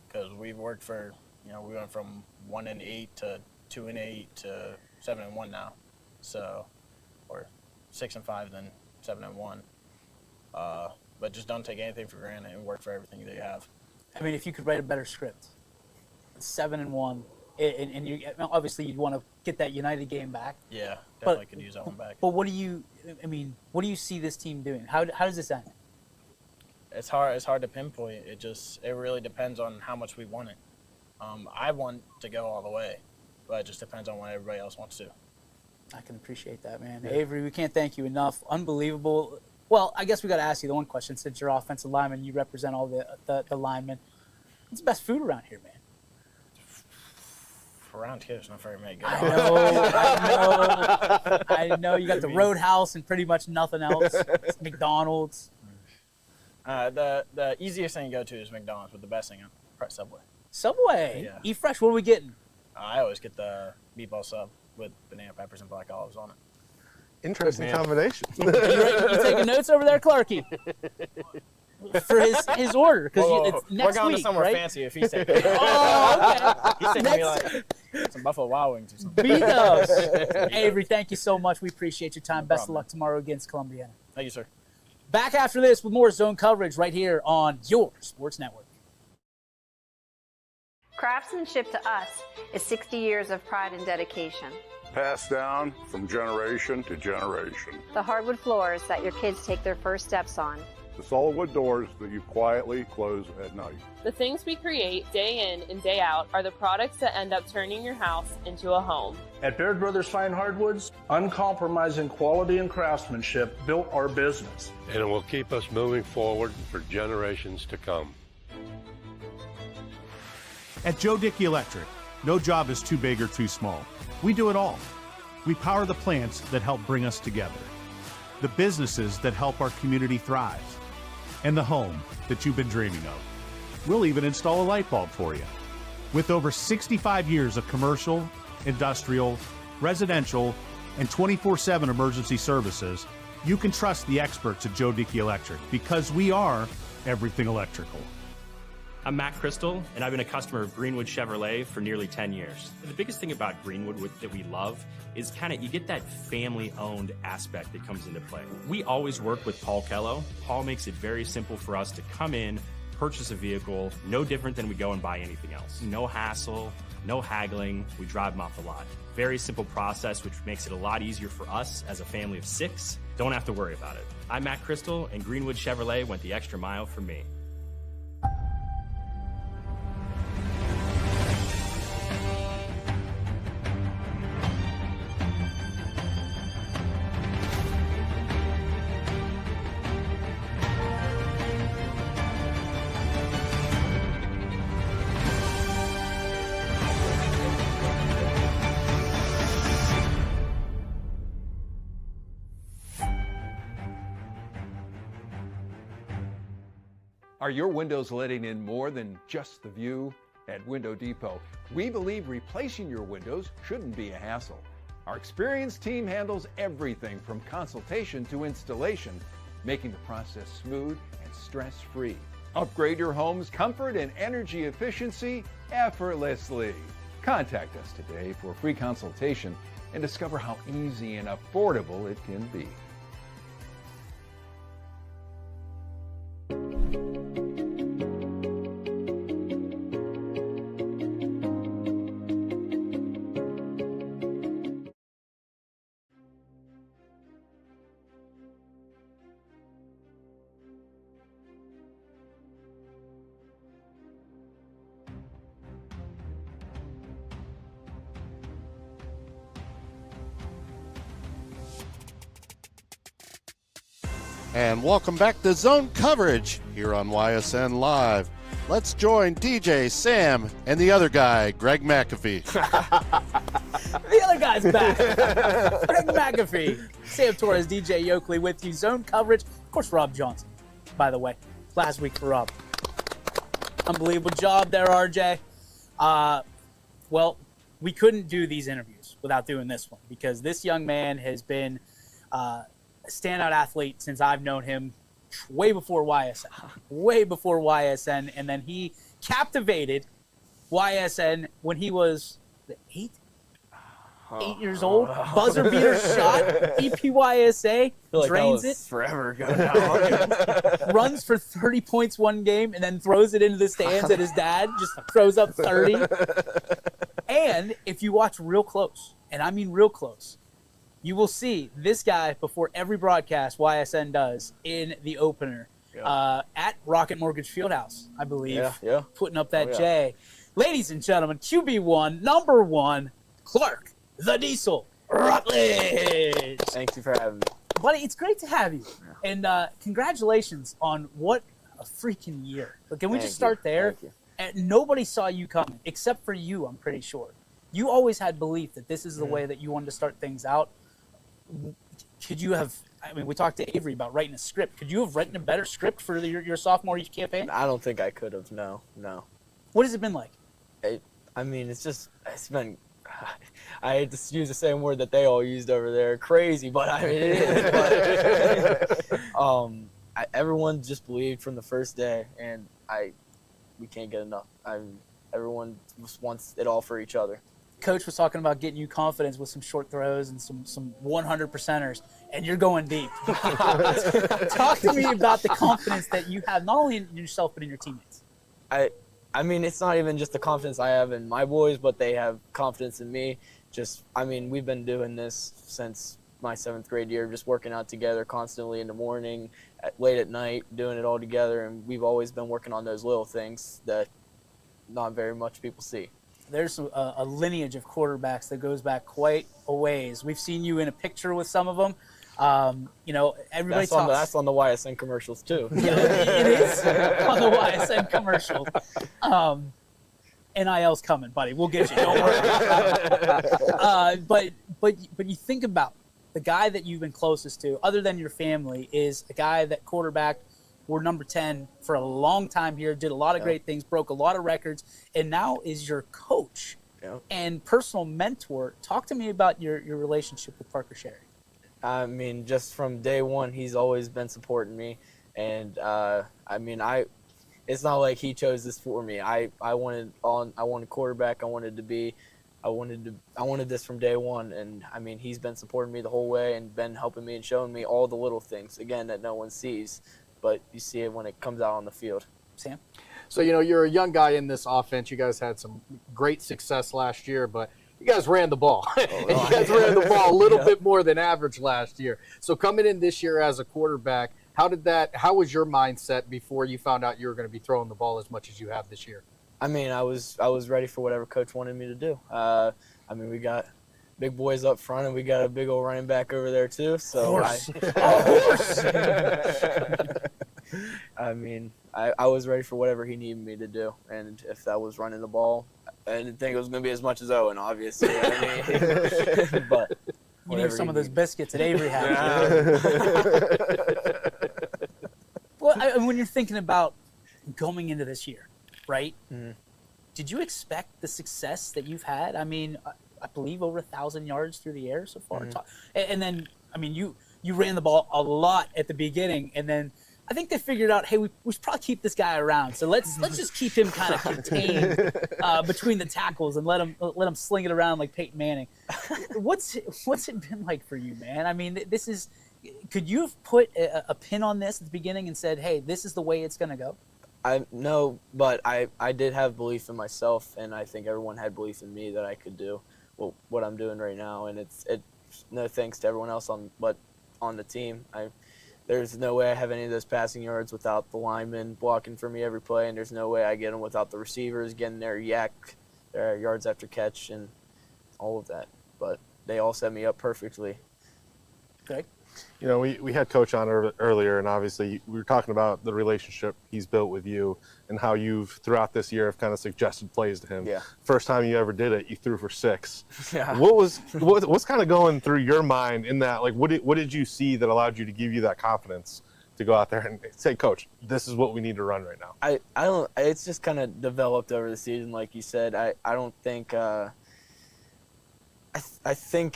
because we've worked for, we went from 1-8 to 2-8 to 7-1 now, so, or 6-5 then 7-1. But just don't take anything for granted and work for everything that you have. If you could write a better script, 7-1, and you obviously you'd want to get that United game back. Yeah, definitely could use that one back. But what do you see this team doing? How does this end? It's hard to pinpoint. It really depends on how much we want it. I want to go all the way, but it just depends on what everybody else wants to. I can appreciate that, man. Yeah. Avery, we can't thank you enough. Unbelievable. Well, I guess we got to ask you the one question, since you're offensive lineman, you represent all the linemen. What's the best food around here, man? Around here, there's not very many good. I know. You got the Roadhouse and pretty much nothing else. McDonald's. The easiest thing to go to is McDonald's, but the best thing, probably Subway. Subway? Yeah. Eat fresh, what are we getting? I always get the meatball sub with banana peppers and black olives on it. Interesting combination. You taking notes over there, Clarky? For his order, because it's next we're going week, to somewhere right? fancy if he's taking Oh, okay. He's taking me like some Buffalo Wild Wings or something. Beat those. Avery, thank you so much. We appreciate your time. Best of luck tomorrow against Columbiana. Thank you, sir. Back after this with more zone coverage right here on your sports network. Craftsmanship to us is 60 years of pride and dedication. Passed down from generation to generation. The hardwood floors that your kids take their first steps on. The solid wood doors that you quietly close at night. The things we create day in and day out are the products that end up turning your house into a home. At Baird Brothers Fine Hardwoods, uncompromising quality and craftsmanship built our business. And it will keep us moving forward for generations to come. At Joe Dickey Electric, no job is too big or too small. We do it all. We power the plants that help bring us together, the businesses that help our community thrive, and the home that you've been dreaming of. We'll even install a light bulb for you. With over 65 years of commercial, industrial, residential, and 24/7 emergency services, you can trust the experts at Joe Dickey Electric because we are everything electrical. I'm Matt Crystal, and I've been a customer of Greenwood Chevrolet for nearly 10 years. The biggest thing about Greenwood that we love is you get that family-owned aspect that comes into play. We always work with Paul Kello. Paul makes it very simple for us to come in, purchase a vehicle, no different than we go and buy anything else. No hassle, no haggling, we drive them off the lot. Very simple process, which makes it a lot easier for us as a family of 6. Don't have to worry about it. I'm Matt Crystal, and Greenwood Chevrolet went the extra mile for me. Are your windows letting in more than just the view? At Window Depot, we believe replacing your windows shouldn't be a hassle. Our experienced team handles everything from consultation to installation, making the process smooth and stress-free. Upgrade your home's comfort and energy efficiency effortlessly. Contact us today for a free consultation and discover how easy and affordable it can be. And welcome back to Zone Coverage here on YSN Live. Let's join DJ, Sam, and the other guy, Greg McAfee. The other guy's back. Greg McAfee. Sam Torres, DJ Yokley with you. Zone Coverage. Of course, Rob Johnson, by the way. Last week for Rob. Unbelievable job there, RJ. Well, we couldn't do these interviews without doing this one because this young man has been a standout athlete since I've known him way before YSN. And then he captivated YSN when he was 8 years old. Buzzer beater shot, EPYSA, Like drains it. forever ago now. Runs for 30 points one game and then throws it into the stands and his dad just throws up 30. And if you watch real close, and I mean real close, you will see this guy before every broadcast YSN does in the opener at Rocket Mortgage Fieldhouse, I believe, putting up that J. Ladies and gentlemen, QB1, number 1, Clark, the Diesel, Rutledge. Thank you for having me. Buddy, it's great to have you. And congratulations on what a freaking year. But can we just start there? And nobody saw you coming, except for you, I'm pretty sure. You always had belief that this is the way that you wanted to start things out. Could you have, I mean, we talked to Avery about writing a script. Could you have written a better script for your sophomore campaign? I don't think I could have, no. What has it been like? I mean, it's been, I hate to use the same word that they all used over there, crazy, but I mean, it is. But, everyone just believed from the first day, and we can't get enough. Everyone just wants it all for each other. Coach was talking about getting you confidence with some short throws and some 100%ers, and you're going deep. Talk to me about the confidence that you have, not only in yourself, but in your teammates. I mean, it's not even just the confidence I have in my boys, but they have confidence in me. We've been doing this since my 7th grade year, just working out together constantly in the morning, late at night, doing it all together, and we've always been working on those little things that not very much people see. There's a lineage of quarterbacks that goes back quite a ways. We've seen you in a picture with some of them. Everybody talks. That's on the YSN commercials too. Yeah, it is on the YSN commercials. NIL's coming, buddy. We'll get you. Don't worry. But you think about the guy that you've been closest to, other than your family, is a guy that quarterbacked. We're number 10 for a long time here, did a lot of great things, broke a lot of records, and now is your coach and personal mentor. Talk to me about your relationship with Parker Sherry. I mean, just from day one, he's always been supporting me, and it's not like he chose this for me. I wanted quarterback. I wanted this from day one, and I mean, he's been supporting me the whole way and been helping me and showing me all the little things again that no one sees. But you see it when it comes out on the field. Sam? So, you're a young guy in this offense. You guys had some great success last year, but you guys ran the ball. And you guys ran the ball a little bit more than average last year. So coming in this year as a quarterback, how was your mindset before you found out you were going to be throwing the ball as much as you have this year? I mean, I was ready for whatever coach wanted me to do. We got big boys up front, and we got a big old running back over there too. So I was ready for whatever he needed me to do, and if that was running the ball, I didn't think it was going to be as much as Owen, obviously. But you need some of those biscuits at Avery House. Well, when you're thinking about going into this year, right? Mm-hmm. Did you expect the success that you've had? I mean, I believe over 1,000 yards through the air so far. Mm-hmm. And then, I mean, you ran the ball a lot at the beginning, and then I think they figured out, hey, we should probably keep this guy around. So let's just keep him kind of contained between the tackles and let him sling it around like Peyton Manning. What's it been like for you, man? I mean, could you have put a pin on this at the beginning and said, hey, this is the way it's going to go? No, but I did have belief in myself, and I think everyone had belief in me that I could do what I'm doing right now. And it's no thanks to everyone else on the team. There's no way I have any of those passing yards without the linemen blocking for me every play, and there's no way I get them without the receivers getting their yards after catch and all of that. But they all set me up perfectly. Okay. We had Coach on earlier, and obviously we were talking about the relationship he's built with you and how you've, throughout this year, have kind of suggested plays to him. Yeah. First time you ever did it, you threw for 6. Yeah. What's kind of going through your mind in that? Like, what did you see that allowed you to give you that confidence to go out there and say, Coach, this is what we need to run right now? I don't. It's just kind of developed over the season, like you said. I don't think. I think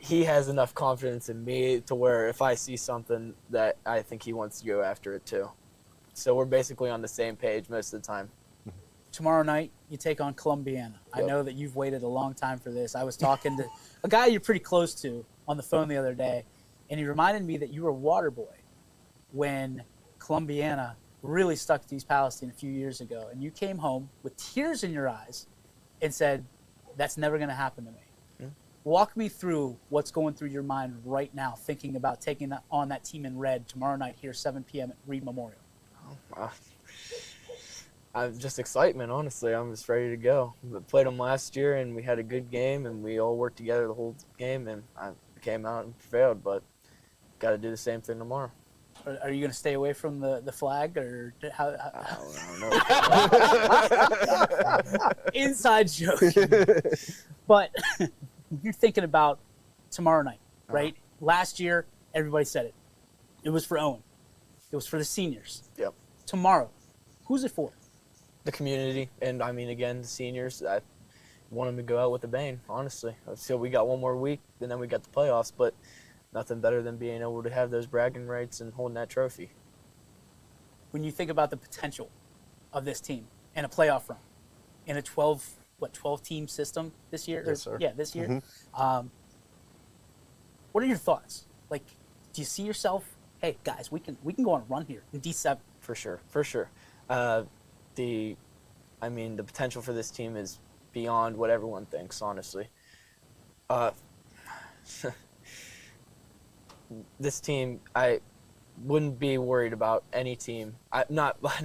he has enough confidence in me to where if I see something that I think he wants to go after it too. So we're basically on the same page most of the time. Tomorrow night, you take on Columbiana. Yep. I know that you've waited a long time for this. I was talking to a guy you're pretty close to on the phone the other day, and he reminded me that you were a water boy when Columbiana really stuck to East Palestine a few years ago. And you came home with tears in your eyes and said, that's never going to happen to me. Walk me through what's going through your mind right now, thinking about taking on that team in red tomorrow night here, 7 p.m. at Reed Memorial. Just excitement, honestly. I'm just ready to go. We played them last year, and we had a good game, and we all worked together the whole game, and I came out and prevailed, but got to do the same thing tomorrow. Are you going to stay away from the flag, or how? I don't know. Inside joke. But you're thinking about tomorrow night, right? Last year, everybody said it. It was for Owen. It was for the seniors. Yep. Tomorrow, who's it for? The community, and I mean, again, the seniors. I want them to go out with a bang, honestly. So we got one more week, and then we got the playoffs, but nothing better than being able to have those bragging rights and holding that trophy. When you think about the potential of this team and a playoff run in a 12-team system this year? Yes, sir. Yeah, this year. Mm-hmm. What are your thoughts? Like, do you see yourself, hey, guys, we can go on a run here in D7? For sure. The potential for this team is beyond what everyone thinks, honestly. This team, I wouldn't be worried about any team. That's not what I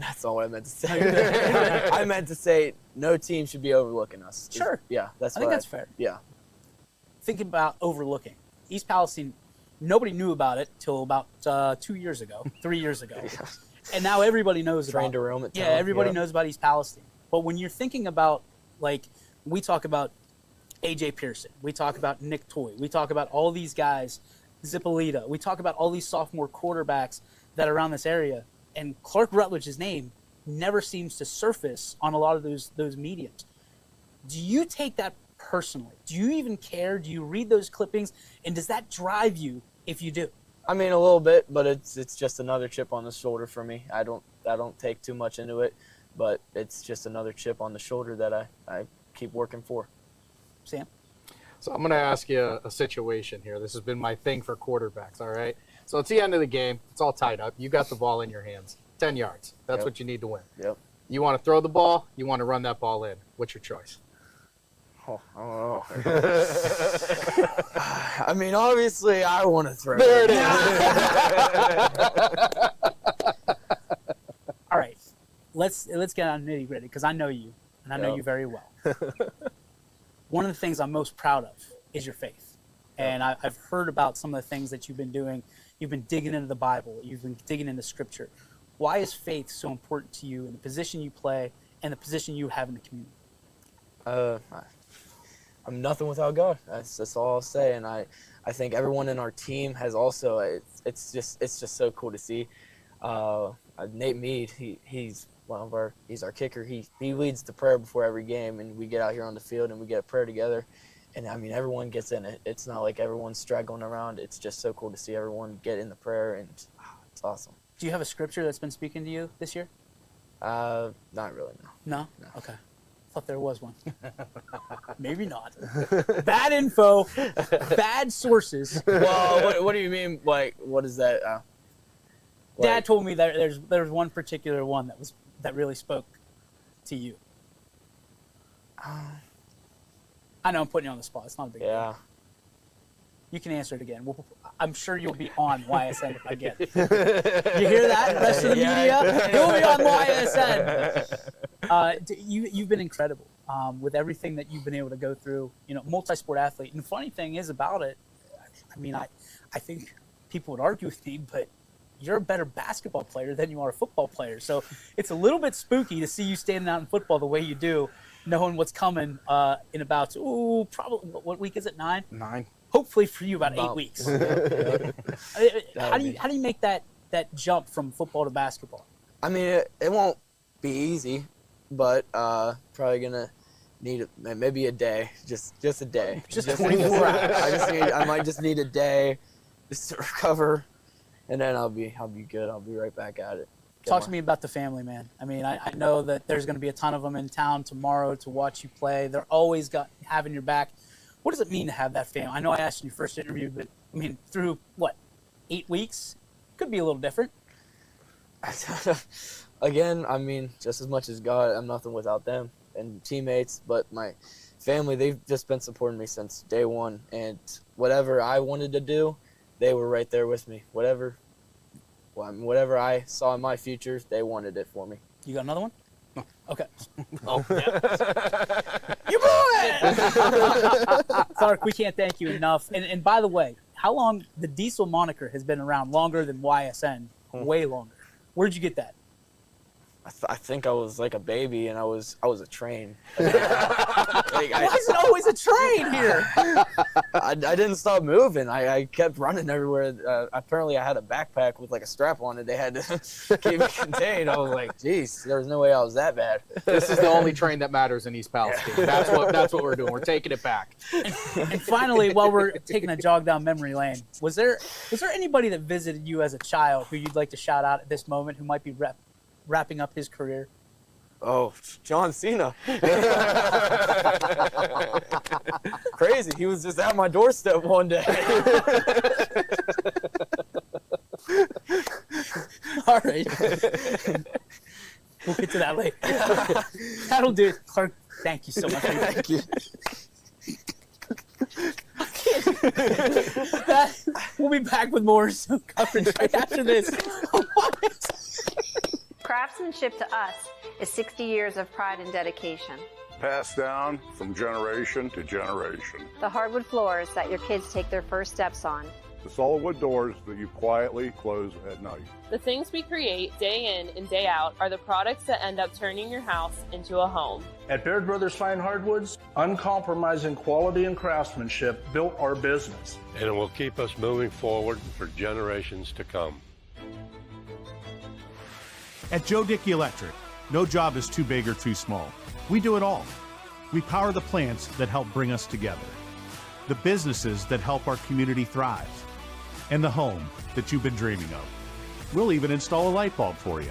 meant to say. I meant to say no team should be overlooking us. Sure. Yeah, I think that's fair. Yeah. Thinking about overlooking. East Palestine, nobody knew about it till about 3 years ago. And now everybody knows about it. Trained to roam at Yeah, town. everybody knows about East Palestine. But when you're thinking about, like, we talk about A.J. Pearson, we talk about Nick Toy, we talk about all these guys, Zippolita, we talk about all these sophomore quarterbacks that are around this area, and Clark Rutledge's name never seems to surface on a lot of those mediums. Do you take that personally? Do you even care? Do you read those clippings? And does that drive you if you do? I mean, a little bit, but it's just another chip on the shoulder for me. I don't take too much into it, but it's just another chip on the shoulder that I keep working for. Sam? So I'm going to ask you a situation here. This has been my thing for quarterbacks, all right? So it's the end of the game. It's all tied up. You got the ball in your hands. 10 yards. That's what you need to win. Yep. You want to throw the ball. You want to run that ball in. What's your choice? Oh, I don't know. I mean, obviously, I want to throw. There it is. All right, let's get on nitty gritty because I know you and I know you very well. One of the things I'm most proud of is your faith, and I've heard about some of the things that you've been doing. You've been digging into the Bible. You've been digging into Scripture. Why is faith so important to you in the position you play and the position you have in the community? I'm nothing without God. That's all I'll say. And I think everyone in our team has also. It's just so cool to see. Nate Mead, he's our kicker. He leads the prayer before every game, and we get out here on the field and we get a prayer together. And I mean, everyone gets in it. It's not like everyone's straggling around. It's just so cool to see everyone get in the prayer, and it's awesome. Do you have a scripture that's been speaking to you this year? Not really, no. No? Okay. Thought there was one. Maybe not. Bad info, bad sources. Well, what do you mean? Like, what is that? Dad told me that there's one particular one that really spoke to you. I know I'm putting you on the spot. It's not a big deal. You can answer it again. I'm sure you'll be on YSN again. You hear that? The rest of the media? You'll be on YSN. You've been incredible with everything that you've been able to go through. You know, multi-sport athlete. And the funny thing is about it, I mean, I think people would argue with me, but you're a better basketball player than you are a football player. So it's a little bit spooky to see you standing out in football the way you do, knowing what's coming in about, probably, what week is it, 9? 9. Hopefully for you, about 8 weeks. How do you make that jump from football to basketball? I mean, it won't be easy, but probably gonna need maybe a day, just a day, just 24 hours. I might just need a day just to recover, and then I'll be good. I'll be right back at it. Talk to me about the family, man. I mean, I know that there's going to be a ton of them in town tomorrow to watch you play. They're always having your back. What does it mean to have that family? I know I asked you in your first interview, but I mean, through 8 weeks, could be a little different. Again, I mean, just as much as God, I'm nothing without them and teammates. But my family, they've just been supporting me since day one. And whatever I wanted to do, they were right there with me. Whatever I saw in my future, they wanted it for me. You got another one? No. Okay. Oh, yeah. You blew it! Clark, we can't thank you enough. And by the way, how long the Diesel moniker has been around? Longer than YSN, way longer. Where'd you get that? I think I was like a baby, and I was a train. Why is it always a train here? I didn't stop moving. I kept running everywhere. Apparently, I had a backpack with like a strap on it. They had to keep me contained. I was like, geez, there was no way I was that bad. This is the only train that matters in East Palestine. That's what we're doing. We're taking it back. And finally, while we're taking a jog down memory lane, was there anybody that visited you as a child who you'd like to shout out at this moment who might be wrapping up his career? Oh, John Cena. Crazy. He was just at my doorstep one day. All right. We'll get to that later. That'll do it. Clark, thank you so much. Thank you. We'll be back with more Zone Coverage right after this. Craftsmanship to us is 60 years of pride and dedication. Passed down from generation to generation. The hardwood floors that your kids take their first steps on. The solid wood doors that you quietly close at night. The things we create day in and day out are the products that end up turning your house into a home. At Baird Brothers Fine Hardwoods, uncompromising quality and craftsmanship built our business. And it will keep us moving forward for generations to come. At Joe Dickey Electric, no job is too big or too small. We do it all. We power the plants that help bring us together, the businesses that help our community thrive, and the home that you've been dreaming of. We'll even install a light bulb for you.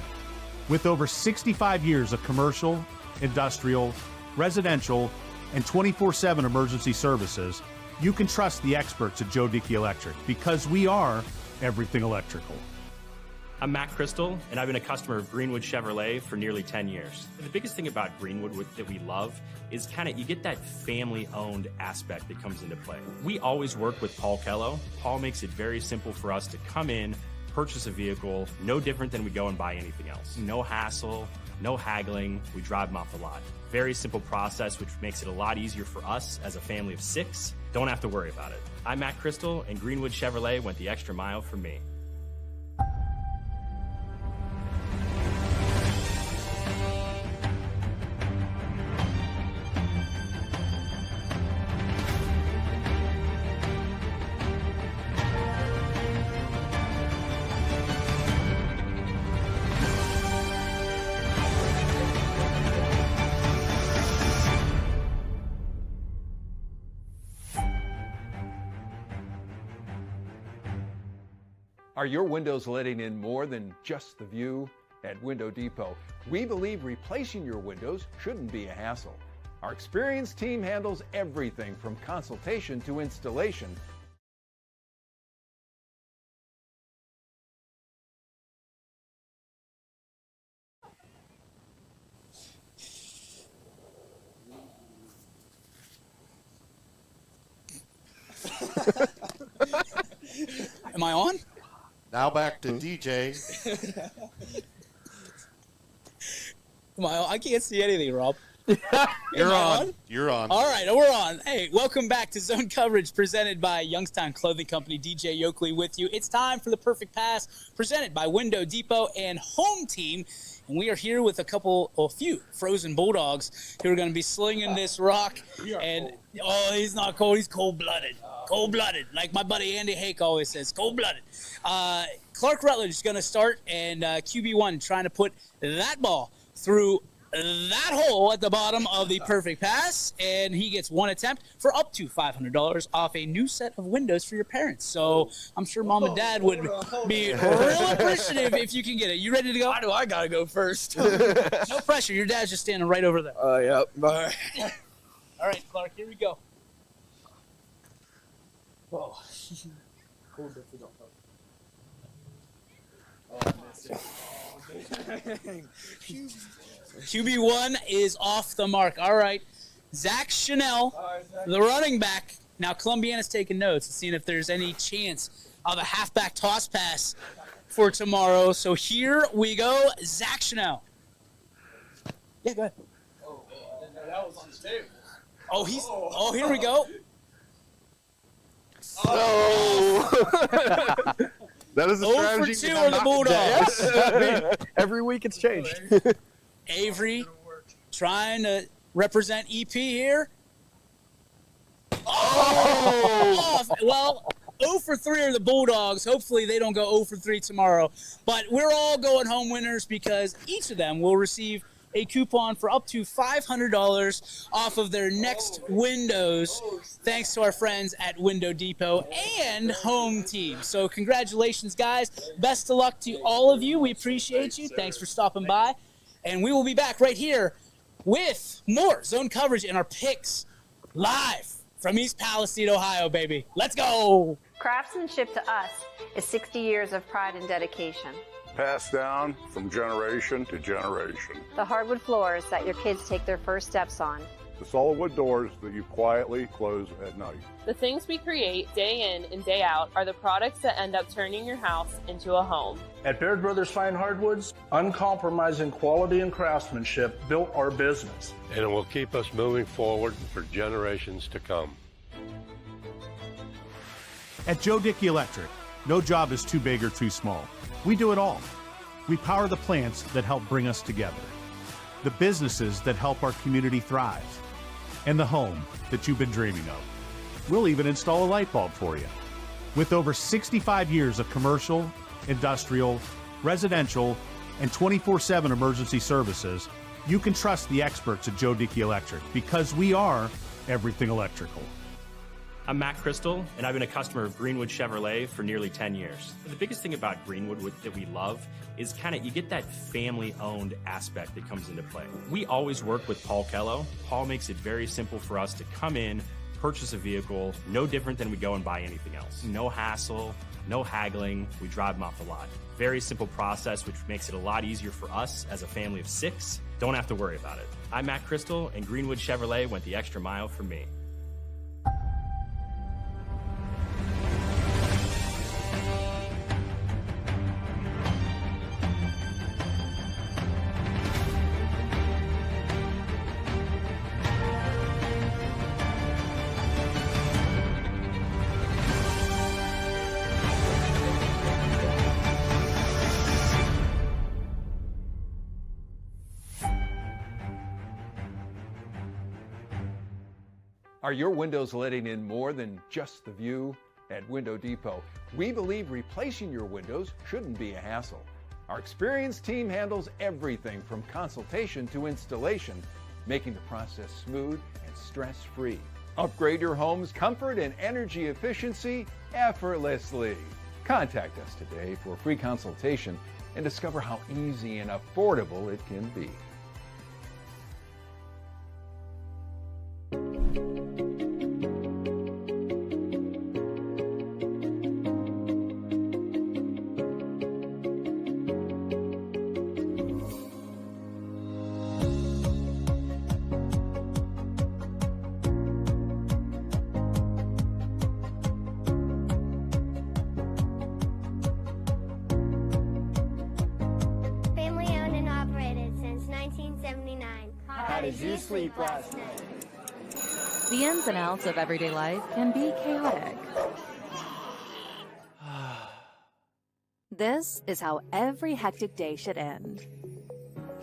With over 65 years of commercial, industrial, residential, and 24/7 emergency services, you can trust the experts at Joe Dickey Electric because we are everything electrical. I'm Matt Crystal, and I've been a customer of Greenwood Chevrolet for nearly 10 years. The biggest thing about Greenwood that we love is you get that family-owned aspect that comes into play. We always work with Paul Kello. Paul makes it very simple for us to come in, purchase a vehicle, no different than we go and buy anything else. No hassle, no haggling, we drive them off the lot. Very simple process, which makes it a lot easier for us as a family of 6. Don't have to worry about it. I'm Matt Crystal, and Greenwood Chevrolet went the extra mile for me. Are your windows letting in more than just the view? At Window Depot, we believe replacing your windows shouldn't be a hassle. Our experienced team handles everything from consultation to installation. Am I on? Now back to DJ. Am I on? I can't see anything, Rob. You're on. You're on. All right, we're on. Hey, welcome back to Zone Coverage presented by Youngstown Clothing Company. DJ Yoakley with you. It's time for the Perfect Pass presented by Window Depot and Home Team. And we are here with a few frozen bulldogs who are going to be slinging this rock. And oh, he's not cold. He's cold-blooded. Cold-blooded, like my buddy Andy Hake always says, cold-blooded. Clark Rutledge is going to start, and QB1 trying to put that ball through that hole at the bottom of the Perfect Pass, and he gets one attempt for up to $500 off a new set of windows for your parents. So I'm sure mom and dad would be real appreciative if you can get it. You ready to go? Why do I gotta go first? No pressure. Your dad's just standing right over there. Oh, yep. Bye. All right, Clark, here we go. Whoa. QB1 is off the mark. All right. Zach Chanel, the running back. Now, Columbiana's taking notes and seeing if there's any chance of a halfback toss pass for tomorrow. So here we go. Zach Chanel. Yeah, go ahead. Oh, I didn't know that was on the table. Oh, here we go. That is a 0 strategy. for 2 are the Bulldogs. I mean, every week it's changed. Avery trying to represent EP here. Oh! Off. Well, 0 for 3 are the Bulldogs. Hopefully they don't go 0 for 3 tomorrow. But we're all going home winners because each of them will receive a coupon for up to $500 off of their next windows, thanks to our friends at Window Depot and Home Team. So congratulations, guys. Best of luck to all of you. We appreciate you. Thanks for stopping by. And we will be back right here with more zone coverage and our picks live from East Palestine, Ohio, baby. Let's go. Craftsmanship to us is 60 years of pride and dedication. Passed down from generation to generation. The hardwood floors that your kids take their first steps on. The solid wood doors that you quietly close at night. The things we create day in and day out are the products that end up turning your house into a home. At Baird Brothers Fine Hardwoods, uncompromising quality and craftsmanship built our business. And it will keep us moving forward for generations to come. At Joe Dickey Electric, no job is too big or too small. We do it all. We power the plants that help bring us together, the businesses that help our community thrive, and the home that you've been dreaming of. We'll even install a light bulb for you. With over 65 years of commercial, industrial, residential, and 24/7 emergency services, you can trust the experts at Joe Dickey Electric because we are everything electrical. I'm Matt Crystal, and I've been a customer of Greenwood Chevrolet for nearly 10 years. The biggest thing about Greenwood that we love is you get that family-owned aspect that comes into play. We always work with Paul Kello. Paul makes it very simple for us to come in, purchase a vehicle, no different than we go and buy anything else. No hassle, no haggling, we drive them off the lot. Very simple process, which makes it a lot easier for us as a family of 6. Don't have to worry about it. I'm Matt Crystal, and Greenwood Chevrolet went the extra mile for me. Are your windows letting in more than just the view? At Window Depot, we believe replacing your windows shouldn't be a hassle. Our experienced team handles everything from consultation to installation, making the process smooth and stress-free. Upgrade your home's comfort and energy efficiency effortlessly. Contact us today for a free consultation and discover how easy and affordable it can be. Family owned and operated since 1979. How did you sleep last night? The ins and outs of everyday life can be chaotic. This is how every hectic day should end.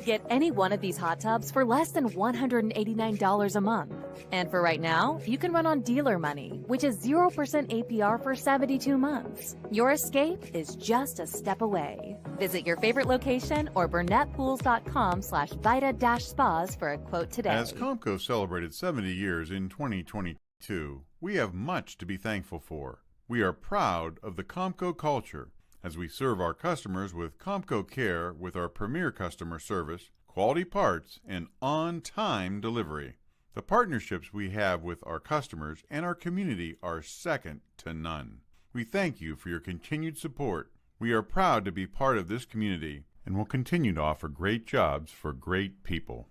Get any one of these hot tubs for less than $189 a month. And for right now, you can run on dealer money, which is 0% APR for 72 months. Your escape is just a step away. Visit your favorite location or burnettpools.com/Vita-spas for a quote today. As Comco celebrated 70 years in 2022, we have much to be thankful for. We are proud of the Comco culture as we serve our customers with Comco Care with our premier customer service, quality parts, and on-time delivery. The partnerships we have with our customers and our community are second to none. We thank you for your continued support. We are proud to be part of this community and will continue to offer great jobs for great people.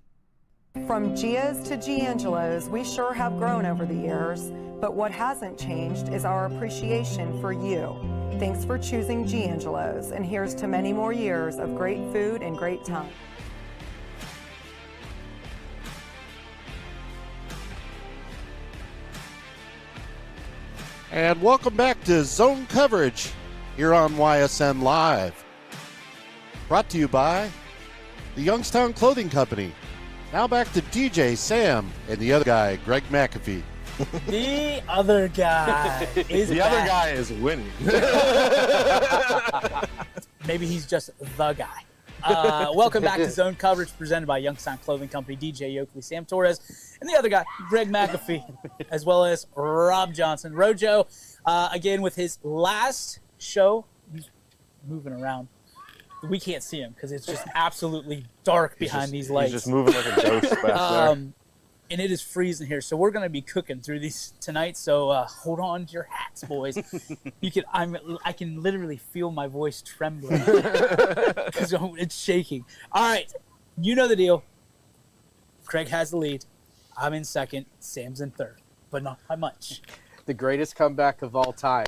From Gia's to Giangelo's, we sure have grown over the years, but what hasn't changed is our appreciation for you. Thanks for choosing Giangelo's, and here's to many more years of great food and great time. And welcome back to Zone Coverage. here on YSN Live. Brought to you by the Youngstown Clothing Company. Now back to DJ, Sam, and the other guy, Greg McAfee. The other guy is the back. other guy is winning. Maybe he's just the guy. Welcome back to Zone Coverage, presented by Youngstown Clothing Company. DJ Yokley, Sam Torres, and the other guy, Greg McAfee, as well as Rob Johnson. Rojo, again, with his last show. He's moving around. We can't see him because it's just absolutely dark behind these lights. He's just moving like a ghost back there. And it is freezing here, so we're going to be cooking through these tonight. So hold on to your hats, boys. I can literally feel my voice trembling because it's shaking. All right, you know the deal. Craig has the lead. I'm in second. Sam's in third, but not by much. The greatest comeback of all time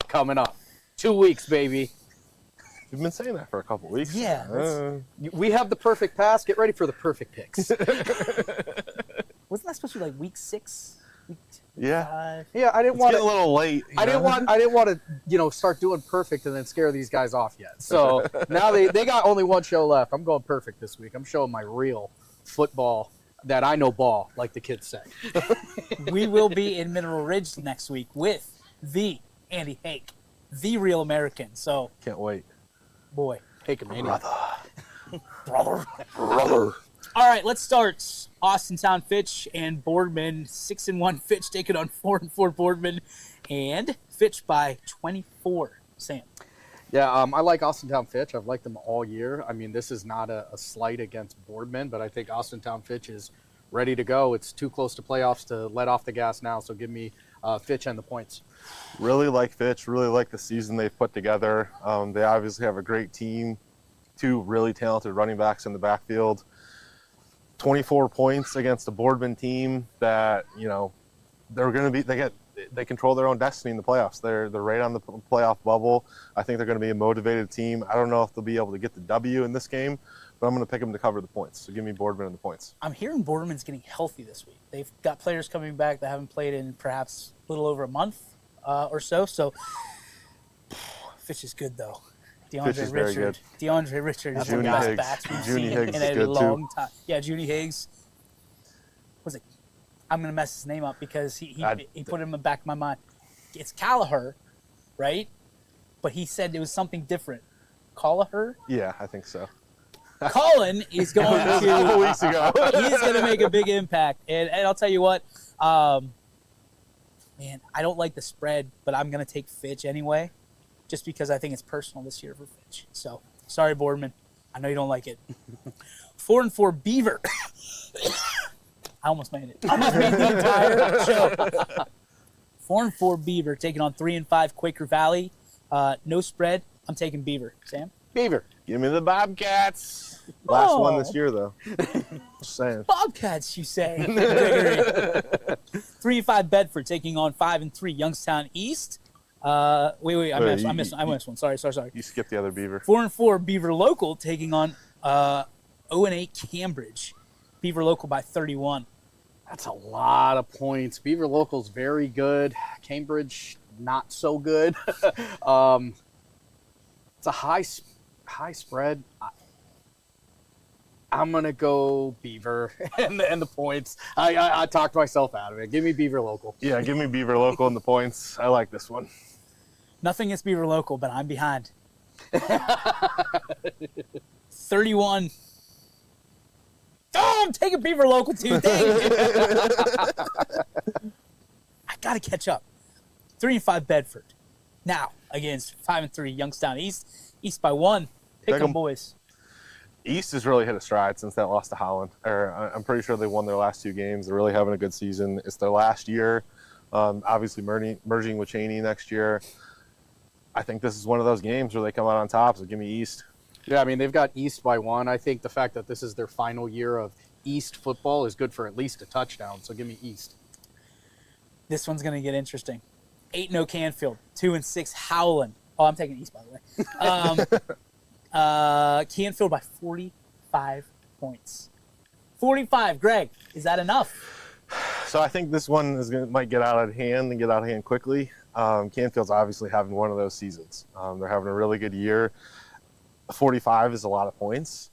coming up. 2 weeks, baby. You've been saying that for a couple weeks. Yeah. We have the perfect pass. Get ready for the perfect picks. Wasn't that supposed to be like week 6? Yeah. Yeah, I didn't want a little late. I didn't want to, start doing perfect and then scare these guys off yet. So now they got only one show left. I'm going perfect this week. I'm showing my real football that I know ball, like the kids say. We will be in Mineral Ridge next week with the Andy Hake, the real American. So can't wait. Boy. Hake Mania. Brother. All right, let's start. Austintown Fitch and Boardman. 6-1 Fitch taking on 4-4 Boardman, and Fitch by 24. Sam. Yeah, I like Austintown Fitch. I've liked them all year. I mean, this is not a slight against Boardman, but I think Austintown Fitch is ready to go. It's too close to playoffs to let off the gas now, so give me Fitch and the points. Really like Fitch. Really like the season they've put together. They obviously have a great team. 2 really talented running backs in the backfield. 24 points against a Boardman team that, they're going to be, they control their own destiny in the playoffs. They're right on the playoff bubble. I think they're going to be a motivated team. I don't know if they'll be able to get the W in this game, but I'm going to pick them to cover the points. So give me Boardman and the points. I'm hearing Boardman's getting healthy this week. They've got players coming back that haven't played in perhaps a little over a month or so. So Fitch is good, though. DeAndre Richard is one of the best backs we've seen in a long time. Yeah, Junie Higgs. Was it? I'm going to mess his name up because he put him in the back of my mind. It's Callagher, right? But he said it was something different. Callagher? Yeah, I think so. Colin is going to. A couple weeks ago. He's going to make a big impact. And I'll tell you what, man, I don't like the spread, but I'm going to take Fitch anyway. Just because I think it's personal this year for Fitch. So, sorry, Boardman. I know you don't like it. 4-4 Beaver. I almost made it. I almost made the entire show. 4-4 Beaver taking on 3-5 Quaker Valley. No spread. I'm taking Beaver. Sam? Beaver. Give me the Bobcats. Last one this year, though. Just saying. Bobcats, you say. 3-5 Bedford taking on 5-3 Youngstown East. Wait, I missed one. Sorry. You skipped the other Beaver. 4-4 Beaver Local taking on 0-8 Cambridge. Beaver Local by 31. That's a lot of points. Beaver Local's very good. Cambridge, not so good. It's a high spread. I'm going to go Beaver and the points. I talked myself out of it. Give me Beaver Local. Yeah, give me Beaver Local and the points. I like this one. Nothing against Beaver Local, but I'm behind. 31. Oh, I'm taking Beaver Local too. Dang it. I got to catch up. 3-5 Bedford. Now against 5-3 Youngstown East. East by 1. Pick 'em, boys. East has really hit a stride since that loss to Holland. I'm pretty sure they won their last 2 games. They're really having a good season. It's their last year. Obviously merging with Cheney next year. I think this is one of those games where they come out on top, so give me East. Yeah, I mean, they've got East by 1. I think the fact that this is their final year of East football is good for at least a touchdown, so give me East. This one's going to get interesting. 8-0 Canfield, 2-6 Howland. Oh, I'm taking East, by the way. Canfield by 45 points. 45, Greg, is that enough? So I think this one might get out of hand and get out of hand quickly. Canfield's obviously having one of those seasons. They're having a really good year. 45 is a lot of points,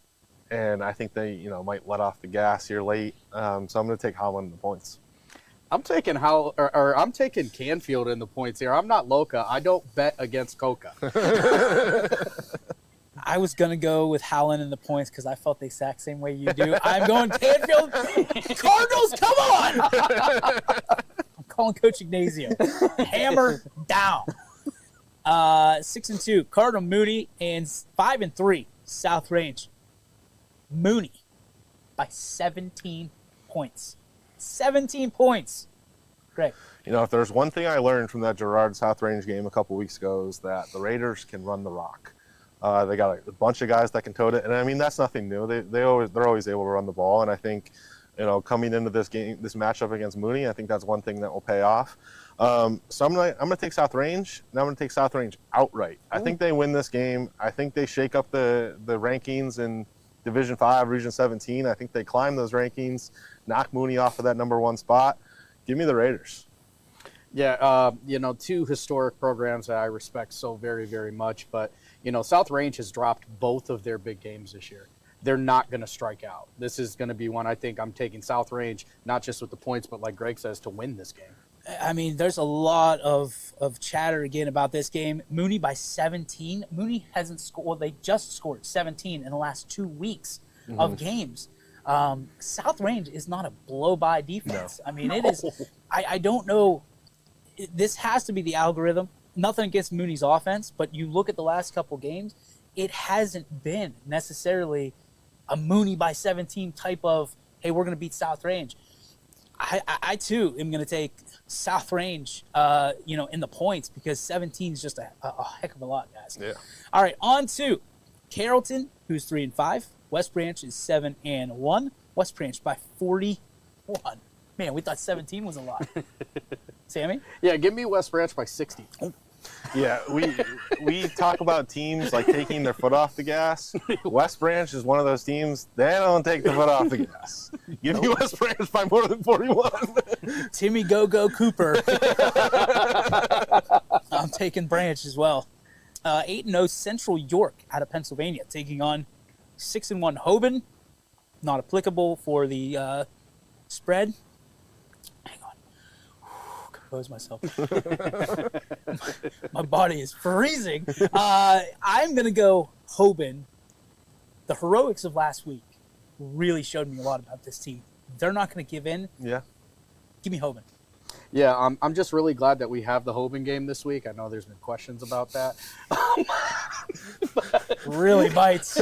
and I think they, might let off the gas here late. So I'm going to take Holland in the points. I'm taking I'm taking Canfield in the points here. I'm not Loca. I don't bet against Coca. I was going to go with Howland in the points because I felt the exact same way you do. I'm going Canfield. Cardinals, come on! I'm calling Coach Ignazio. Hammer down. 6-2, Cardinal Mooney, and 5-3, South Range. Mooney by 17 points. 17 points. Greg. If there's one thing I learned from that Girard South Range game a couple weeks ago is that the Raiders can run the rock. They got a bunch of guys that can tote it, and I mean that's nothing new. They're always able to run the ball, and I think coming into this game, this matchup against Mooney, I think that's one thing that will pay off. So I'm gonna take South Range, and I'm gonna take South Range outright. I think they win this game. I think they shake up the rankings in Division 5, Region 17. I think they climb those rankings, knock Mooney off of that #1 spot. Give me the Raiders. Yeah, two historic programs that I respect so very, very much. But, South Range has dropped both of their big games this year. They're not going to strike out. This is going to be one I think I'm taking South Range, not just with the points, but like Greg says, to win this game. I mean, there's a lot of chatter again about this game. Mooney by 17. Mooney hasn't scored. Well, they just scored 17 in the last 2 weeks of games. South Range is not a blow-by defense. No. I mean, it is. I don't know. This has to be the algorithm. Nothing against Mooney's offense, but you look at the last couple games, it hasn't been necessarily a Mooney by 17 type of, hey, we're going to beat South Range. I too am going to take South Range, in the points because 17 is just a heck of a lot, guys. Yeah. All right, on to Carrollton, who's 3-5. West Branch is 7-1. West Branch by 41. Man, we thought 17 was a lot. Sammy? Yeah, give me West Branch by 60. Yeah, we talk about teams like taking their foot off the gas. West Branch is one of those teams, they don't take the foot off the gas. Give me West Branch by more than 41. Timmy Go-Go Cooper. I'm taking Branch as well. 8-0 Central York out of Pennsylvania, taking on 6-1 Hoban. Not applicable for the spread. Hang on. Compose myself. My body is freezing. I'm going to go Hoban. The heroics of last week really showed me a lot about this team. They're not going to give in. Yeah. Give me Hoban. Yeah, I'm just really glad that we have the Hoban game this week. I know there's been questions about that. Really bites.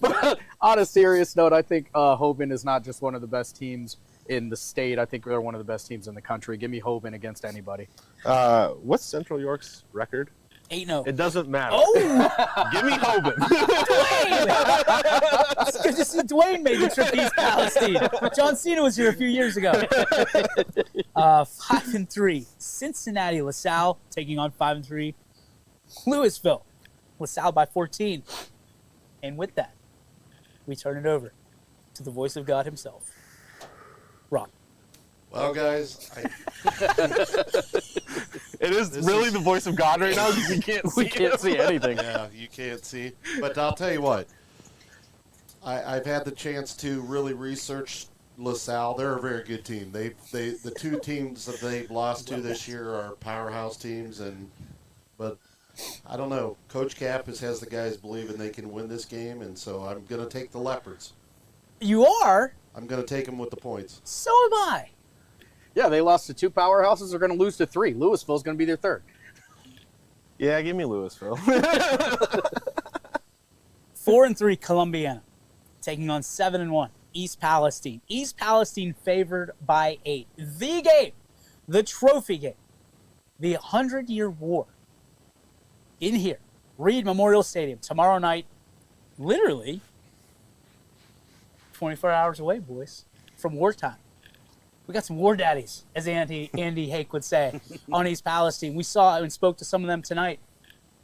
But on a serious note, I think Hoban is not just one of the best teams in the state. I think they're one of the best teams in the country. Give me Hoban against anybody. What's Central York's record? 8-0. It doesn't matter. Oh! Give me Hoban. Dwayne! It's good to see Dwayne made the trip to East Palestine. John Cena was here a few years ago. 5-3. Cincinnati LaSalle taking on 5-3 Louisville. LaSalle by 14. And with that, we turn it over to the voice of God himself. Rob. Well, guys, it is really the voice of God right now because we can't see anything. Yeah, you can't see. But I'll tell you what, I've had the chance to really research LaSalle. They're a very good team. The two teams that they've lost to this year are powerhouse teams, but I don't know. Coach Cap has the guys believing they can win this game, and so I'm going to take the Leopards. You are? I'm going to take them with the points. So am I. Yeah, they lost to two powerhouses. They're going to lose to three. Louisville's going to be their third. Yeah, give me Louisville. 4-3 Columbiana, taking on 7-1 East Palestine. East Palestine favored by 8. The game, the trophy game, the 100-year war in here, Reed Memorial Stadium, tomorrow night, literally 24 hours away, boys, from wartime. We got some war daddies, as Andy Hake would say, on East Palestine. We saw and spoke to some of them tonight.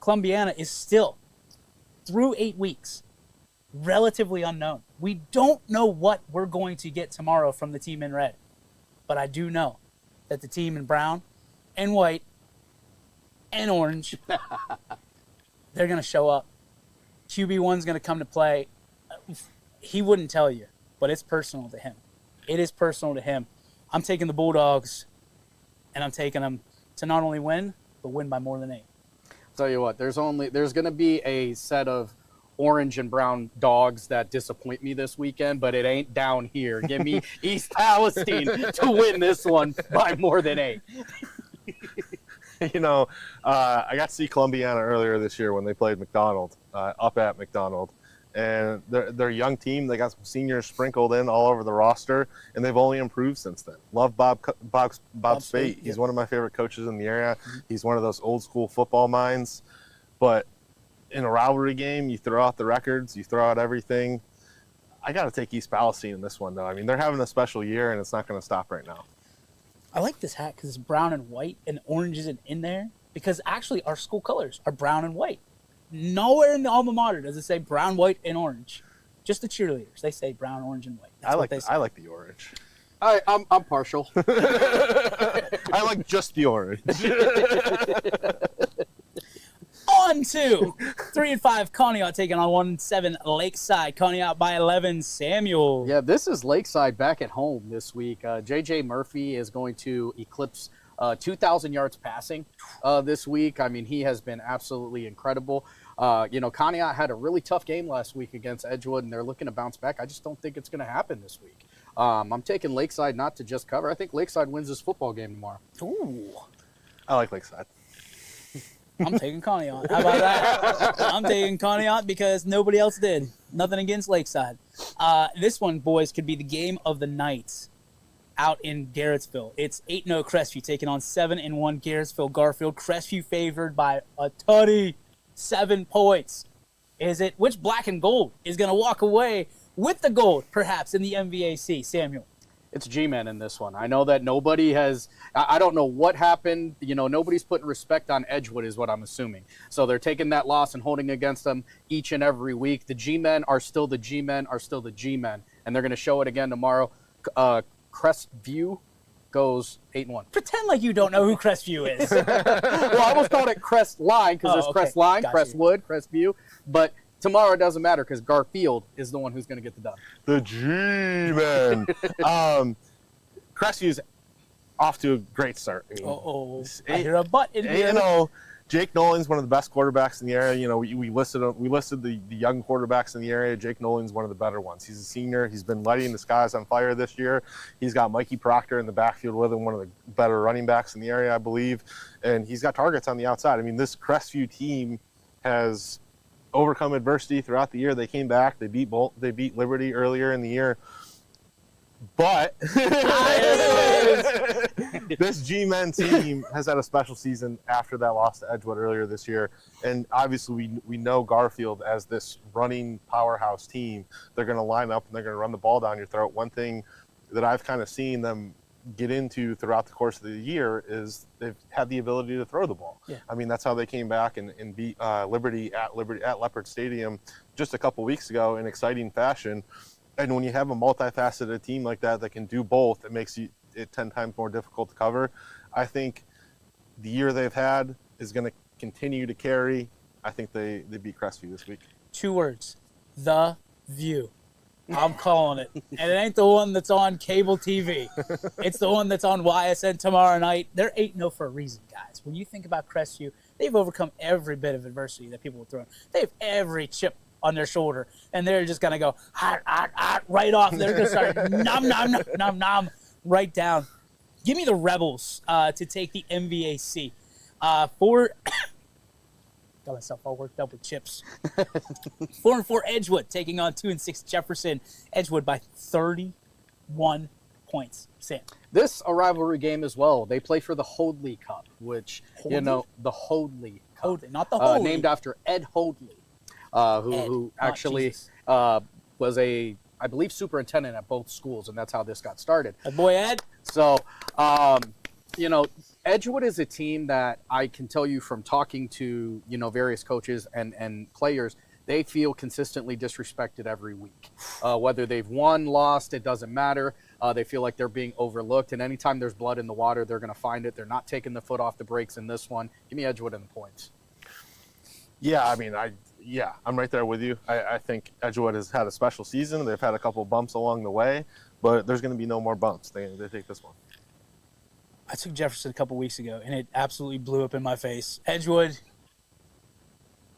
Columbiana is still, through 8 weeks, relatively unknown. We don't know what we're going to get tomorrow from the team in red. But I do know that the team in brown, and white and orange. They're going to show up. QB1's going to come to play. He wouldn't tell you, but it's personal to him. It is personal to him. I'm taking the Bulldogs, and I'm taking them to not only win, but win by more than 8. Tell you what, there's going to be a set of orange and brown dogs that disappoint me this weekend, but it ain't down here. Give me East Palestine to win this one by more than 8. You know, I got to see Columbiana earlier this year when they played McDonald, up at McDonald. And they're a young team. They got some seniors sprinkled in all over the roster, and they've only improved since then. Love Bob Spate. He's one of my favorite coaches in the area. He's one of those old school football minds. But in a rivalry game, you throw out the records, you throw out everything. I got to take East Palestine in this one, though. I mean, they're having a special year, and it's not going to stop right now. I like this hat because it's brown and white, and orange isn't in there, because actually our school colors are brown and white. Nowhere in the alma mater does it say brown, white, and orange. Just the cheerleaders. They say brown, orange, and white. That's what they say. I like the orange. I'm partial. I like just the orange. On to 3-5 Conneaut taking on 1-7 Lakeside. Conneaut by 11. Samuel. Yeah, this is Lakeside back at home this week. J.J. Murphy is going to eclipse 2,000 yards passing this week. I mean, he has been absolutely incredible. Conneaut had a really tough game last week against Edgewood, and they're looking to bounce back. I just don't think it's going to happen this week. I'm taking Lakeside not to just cover. I think Lakeside wins this football game tomorrow. Ooh. I like Lakeside. I'm taking Conneaut. How about that? I'm taking Conneaut because nobody else did. Nothing against Lakeside. This one, boys, could be the game of the night out in Garrettsville. It's 8-0 Crestview taking on 7-1 Garrettsville Garfield. Crestview favored by a tutty, 7 points. Is it which black and gold is going to walk away with the gold, perhaps, in the MVAC? Samuel. It's G-Men in this one. I know that nobody has – I don't know what happened. Nobody's putting respect on Edgewood is what I'm assuming. So they're taking that loss and holding against them each and every week. The G-Men are still the G-Men are still the G-Men, and they're going to show it again tomorrow. Crestview goes 8-1. Pretend like you don't know who Crestview is. Well, I almost called it Crest Line because there's Crest Line, Crestwood, Crestview. But tomorrow it doesn't matter because Garfield is the one who's going to get the dub. The G-Men. Crestview's off to a great start. I hear a butt in here. Jake Nolan's one of the best quarterbacks in the area. We listed the young quarterbacks in the area. Jake Nolan's one of the better ones. He's a senior. He's been lighting the skies on fire this year. He's got Mikey Proctor in the backfield with him, one of the better running backs in the area, I believe. And he's got targets on the outside. I mean, this Crestview team has overcome adversity throughout the year. They came back. They beat Liberty earlier in the year. But this G-Men team has had a special season after that loss to Edgewood earlier this year. And obviously we know Garfield as this running powerhouse team. They're going to line up and they're going to run the ball down your throat. One thing that I've kind of seen them get into throughout the course of the year is they've had the ability to throw the ball. Yeah. I mean, that's how they came back and beat Liberty at Leopard Stadium just a couple weeks ago in exciting fashion. And when you have a multifaceted team like that can do both, it makes it 10 times more difficult to cover. I think the year they've had is going to continue to carry. I think they beat Crestview this week. 2 words. The View. I'm calling it. And it ain't the one that's on cable TV. It's the one that's on YSN tomorrow night. They're 8-0 for a reason, guys. When you think about Crestview, they've overcome every bit of adversity that people will throw in. They have every chip on their shoulder, and they're just going to go right off. They're going to start nom right down. Give me the Rebels to take the MVAC. Got myself all worked up with chips. 4-4 Edgewood taking on 2-6 Jefferson. Edgewood by 31 points. Sam. This a rivalry game as well. They play for the Hoadley Cup, which the Hoadley Cup, Hoadley, not the Hoadley, named after Ed Hoadley. Who actually was I believe, superintendent at both schools, and that's how this got started. Boy, Ed. So, Edgewood is a team that I can tell you from talking to, various coaches and players, they feel consistently disrespected every week. Whether they've won, lost, it doesn't matter. They feel like they're being overlooked, and anytime there's blood in the water, they're going to find it. They're not taking the foot off the brakes in this one. Give me Edgewood in the points. Yeah, I mean, I'm right there with you. I think Edgewood has had a special season. They've had a couple bumps along the way, but there's going to be no more bumps. They take this one. I took Jefferson a couple weeks ago, and it absolutely blew up in my face. Edgewood,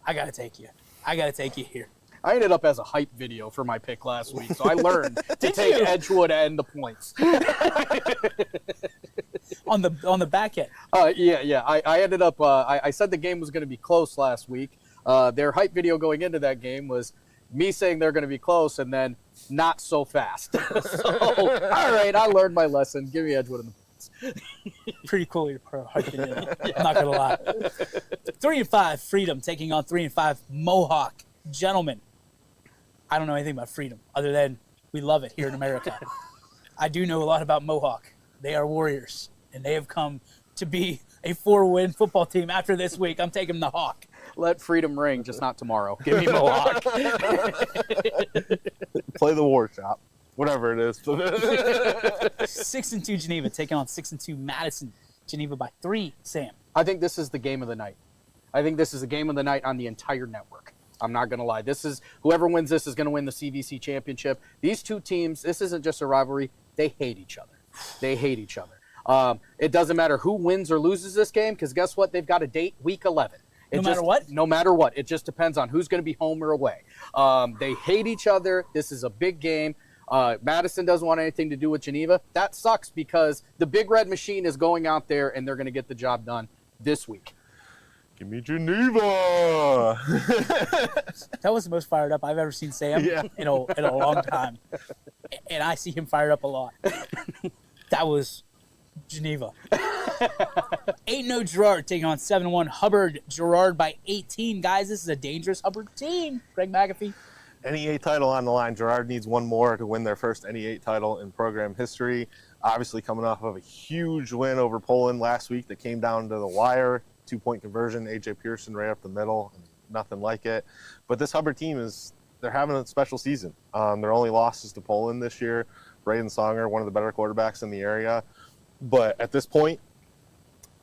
I got to take you. I got to take you here. I ended up as a hype video for my pick last week, so I learned to take Edgewood and the points. on the back end. Yeah. I ended up. I said the game was going to be close last week. Their hype video going into that game was me saying they're going to be close, and then not so fast. So, all right, I learned my lesson. Give me Edgewood in the points. Pretty cool your pro hype video. I'm not gonna lie. 3-5 Freedom taking on 3-5 Mohawk. Gentlemen, I don't know anything about Freedom other than we love it here in America. I do know a lot about Mohawk. They are warriors, and they have come to be a 4-win football team after this week. I'm taking the Hawk. Let Freedom ring, just not tomorrow. Give me Mohawk. Play the war shop, whatever it is. 6-2 Geneva taking on 6-2 Madison. Geneva by 3, Sam. I think this is the game of the night. I think this is the game of the night on the entire network. I'm not going to lie. This is whoever wins this is going to win the CVC championship. These two teams, this isn't just a rivalry. They hate each other. They hate each other. It doesn't matter who wins or loses this game because guess what? They've got a date week 11. No matter what? No matter what. It just depends on who's going to be home or away. They hate each other. This is a big game. Madison doesn't want anything to do with Geneva. That sucks because the Big Red Machine is going out there and they're going to get the job done this week. Give me Geneva. That was the most fired up I've ever seen Sam in a long time. And I see him fired up a lot. That was Geneva. 8-0 Girard taking on 7-1 Hubbard. Girard by 18. Guys, this is a dangerous Hubbard team. Greg McAfee. NE8 title on the line. Girard needs one more to win their first NE8 title in program history. Obviously coming off of a huge win over Poland last week that came down to the wire. 2-point conversion, A.J. Pearson right up the middle, nothing like it. But this Hubbard team they're having a special season. Their only losses to Poland this year. Braden Songer, one of the better quarterbacks in the area. But at this point,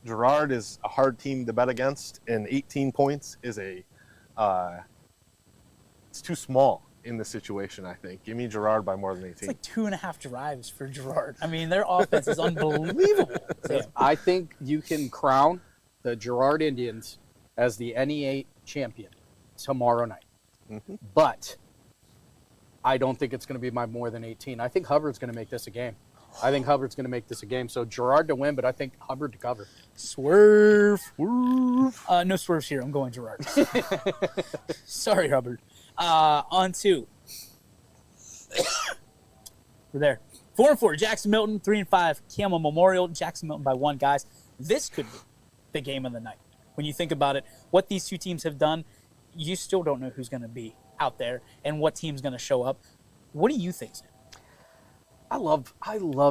Girard is a hard team to bet against, and 18 points is it's too small in this situation, I think. Give me Girard by more than 18. It's like 2.5 drives for Girard. I mean, their offense is unbelievable. Sam. I think you can crown the Girard Indians as the NE8 champion tomorrow night. Mm-hmm. But I don't think it's going to be by more than 18. I think Hubbard's going to make this a game. So Girard to win, but I think Hubbard to cover. Swerve. No swerves here. I'm going Girard. Sorry, Hubbard. On 2. We're there. 4-4 Jackson Milton. 3-5 Camel Memorial. Jackson Milton by 1, guys. This could be the game of the night. When you think about it, what these two teams have done, you still don't know who's going to be out there and what team's going to show up. What do you think, Sam? I love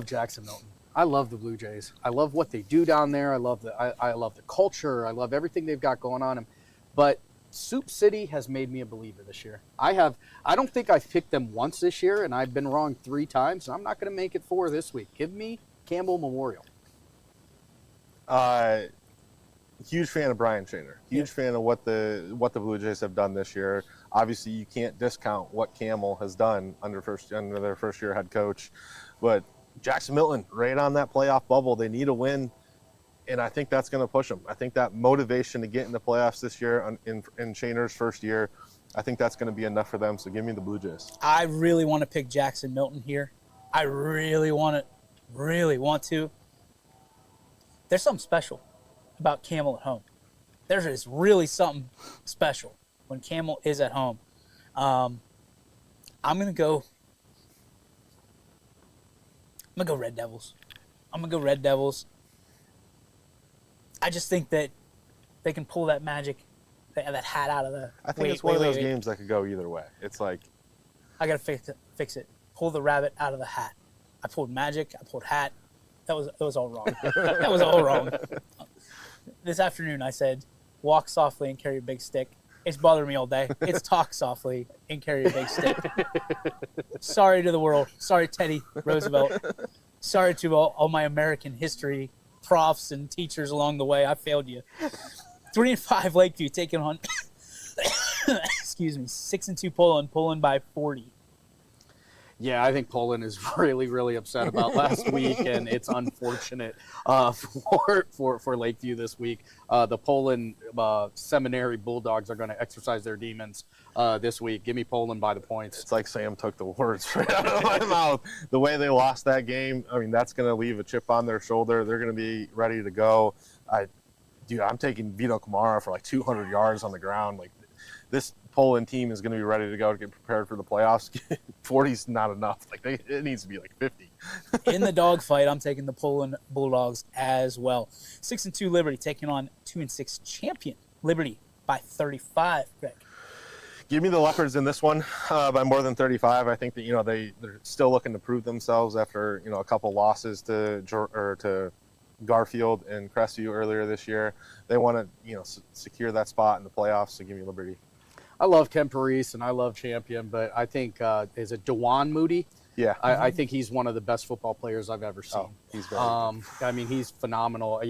Jackson Milton. I love the Blue Jays. I love what they do down there. I love the culture. I love everything they've got going on. But Soup City has made me a believer this year. I don't think I've picked them once this year, and I've been wrong 3 times. And I'm not going to make it 4 this week. Give me Campbell Memorial. Huge fan of Brian Shaner. Huge fan of what the Blue Jays have done this year. Obviously, you can't discount what Camel has done under their first year head coach. But Jackson Milton, right on that playoff bubble, they need a win, and I think that's going to push them. I think that motivation to get in the playoffs this year in Shaner's first year, I think that's going to be enough for them. So give me the Blue Jays. I really want to pick Jackson Milton here. I really want to. There's something special about Camel at home. There is really something special when Camel is at home. I'm gonna go Red Devils. I just think that they can pull that magic, that hat out of the. I think it's one of those games that could go either way. It's like I gotta fix it. Pull the rabbit out of the hat. I pulled magic. I pulled hat. That was all wrong. That was all wrong. This afternoon I said, walk softly and carry a big stick. It's bothering me all day. It's talk softly and carry a big stick. Sorry to the world. Sorry, Teddy Roosevelt. Sorry to all my American history profs and teachers along the way. I failed you. 3-5 Lakeview taking on, excuse me, 6-2 Poland by 40. Yeah, I think Poland is really, really upset about last week, and it's unfortunate for Lakeview this week. The Poland Seminary Bulldogs are going to exercise their demons this week. Give me Poland by the points. It's like Sam took the words right out of my mouth. The way they lost that game, I mean, that's going to leave a chip on their shoulder. They're going to be ready to go. I'm taking Vito Kamara for like 200 yards on the ground. Like, this Poland team is going to be ready to go to get prepared for the playoffs. 40's not enough. Like, it needs to be like 50. In the dogfight, I'm taking the Poland Bulldogs as well. 6-2 Liberty taking on 2-6 champion Liberty by 35. Greg. Give me the Leopards in this one by more than 35. I think that they're still looking to prove themselves after a couple losses to Garfield and Crestview earlier this year. They want to secure that spot in the playoffs. So give me Liberty. I love Ken Parise and I love Champion, but I think is it Dewan Moody? Yeah, I think he's one of the best football players I've ever seen. Oh, he's very good. I mean, he's phenomenal.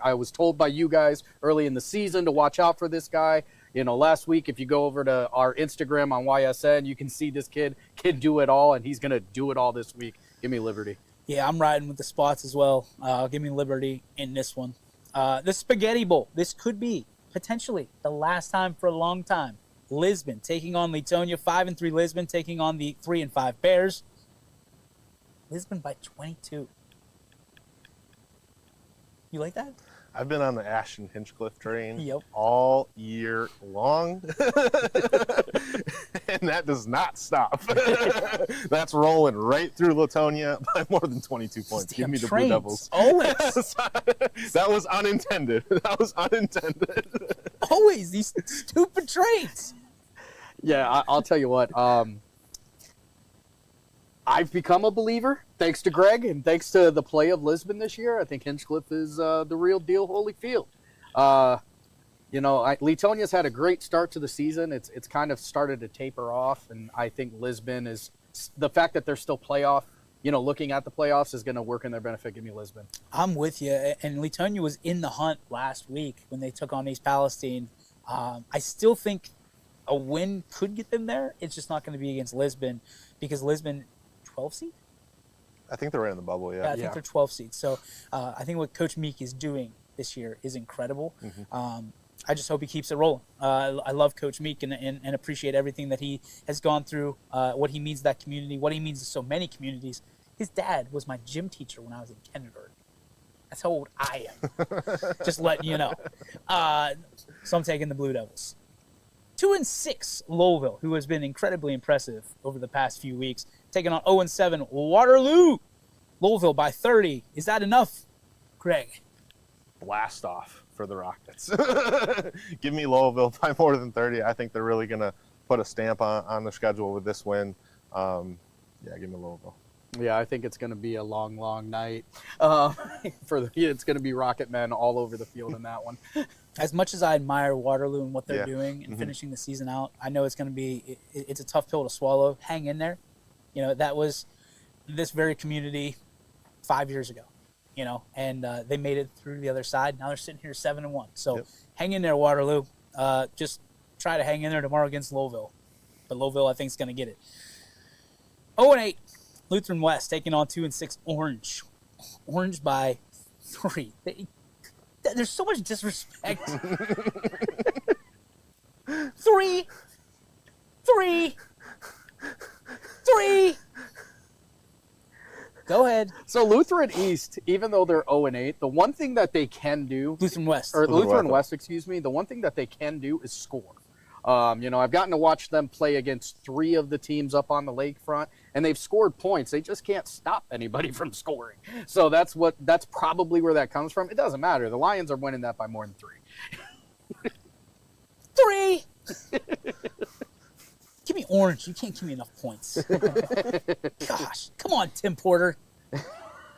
I was told by you guys early in the season to watch out for this guy. Last week, if you go over to our Instagram on YSN, you can see this kid can do it all, and he's going to do it all this week. Give me Liberty. Yeah, I'm riding with the spots as well. Give me Liberty in this one. The Spaghetti Bowl. This could be potentially the last time for a long time. Lisbon taking on Leetonia. 5-3 Lisbon taking on the 3-5 Bears. Lisbon by 22. You like that? I've been on the Ashton Hinchcliffe train Yep. all year long, and that does not stop. That's rolling right through Leetonia by more than 22 points. Give me the Blue Devils. Always. That was unintended. Always these stupid trains. Yeah, I'll tell you what. I've become a believer thanks to Greg and thanks to the play of Lisbon this year. I think Hinchcliffe is the real deal Holyfield. Leetonia's had a great start to the season. It's kind of started to taper off, and I think Lisbon is the fact that they're still playoff. Looking at the playoffs is going to work in their benefit. Give me Lisbon. I'm with you. And Leetonia was in the hunt last week when they took on East Palestine. I still think a win could get them there. It's just not going to be against Lisbon because Lisbon, 12 seed? I think they're right in the bubble, yeah. I think they're 12 seeds. So I think what Coach Meek is doing this year is incredible. Mm-hmm. I just hope he keeps it rolling. I love Coach Meek and appreciate everything that he has gone through, what he means to that community, what he means to so many communities. His dad was my gym teacher when I was in kindergarten. That's how old I am. Just letting you know. So I'm taking the Blue Devils. 2-6 Lowellville, who has been incredibly impressive over the past few weeks, taking on 0-7 Waterloo. Lowellville by 30. Is that enough, Greg? Blast off for the Rockets. Give me Lowellville by more than 30. I think they're really going to put a stamp on the schedule with this win. Give me Louisville. Yeah, I think it's going to be a long, long night. It's going to be Rocket Men all over the field in that one. As much as I admire Waterloo and what they're doing and finishing the season out, I know it's going to be it's a tough pill to swallow. Hang in there. That was this very community 5 years ago, and they made it through to the other side. Now they're sitting here 7-1. So hang in there, Waterloo. Just try to hang in there tomorrow against Lowellville. But Lowellville, I think, is going to get it. 0-8. Lutheran West taking on 2-6 Orange. Orange by 3. There's so much disrespect. 3. Go ahead. So Lutheran East, even though they're 0-8, the one thing that they can do, Lutheran West, the one thing that they can do is score. I've gotten to watch them play against 3 of the teams up on the lakefront, and they've scored points. They just can't stop anybody from scoring. So that's probably where that comes from. It doesn't matter. The Lions are winning that by more than 3. Give me Orange. You can't give me enough points. Gosh, come on, Tim Porter.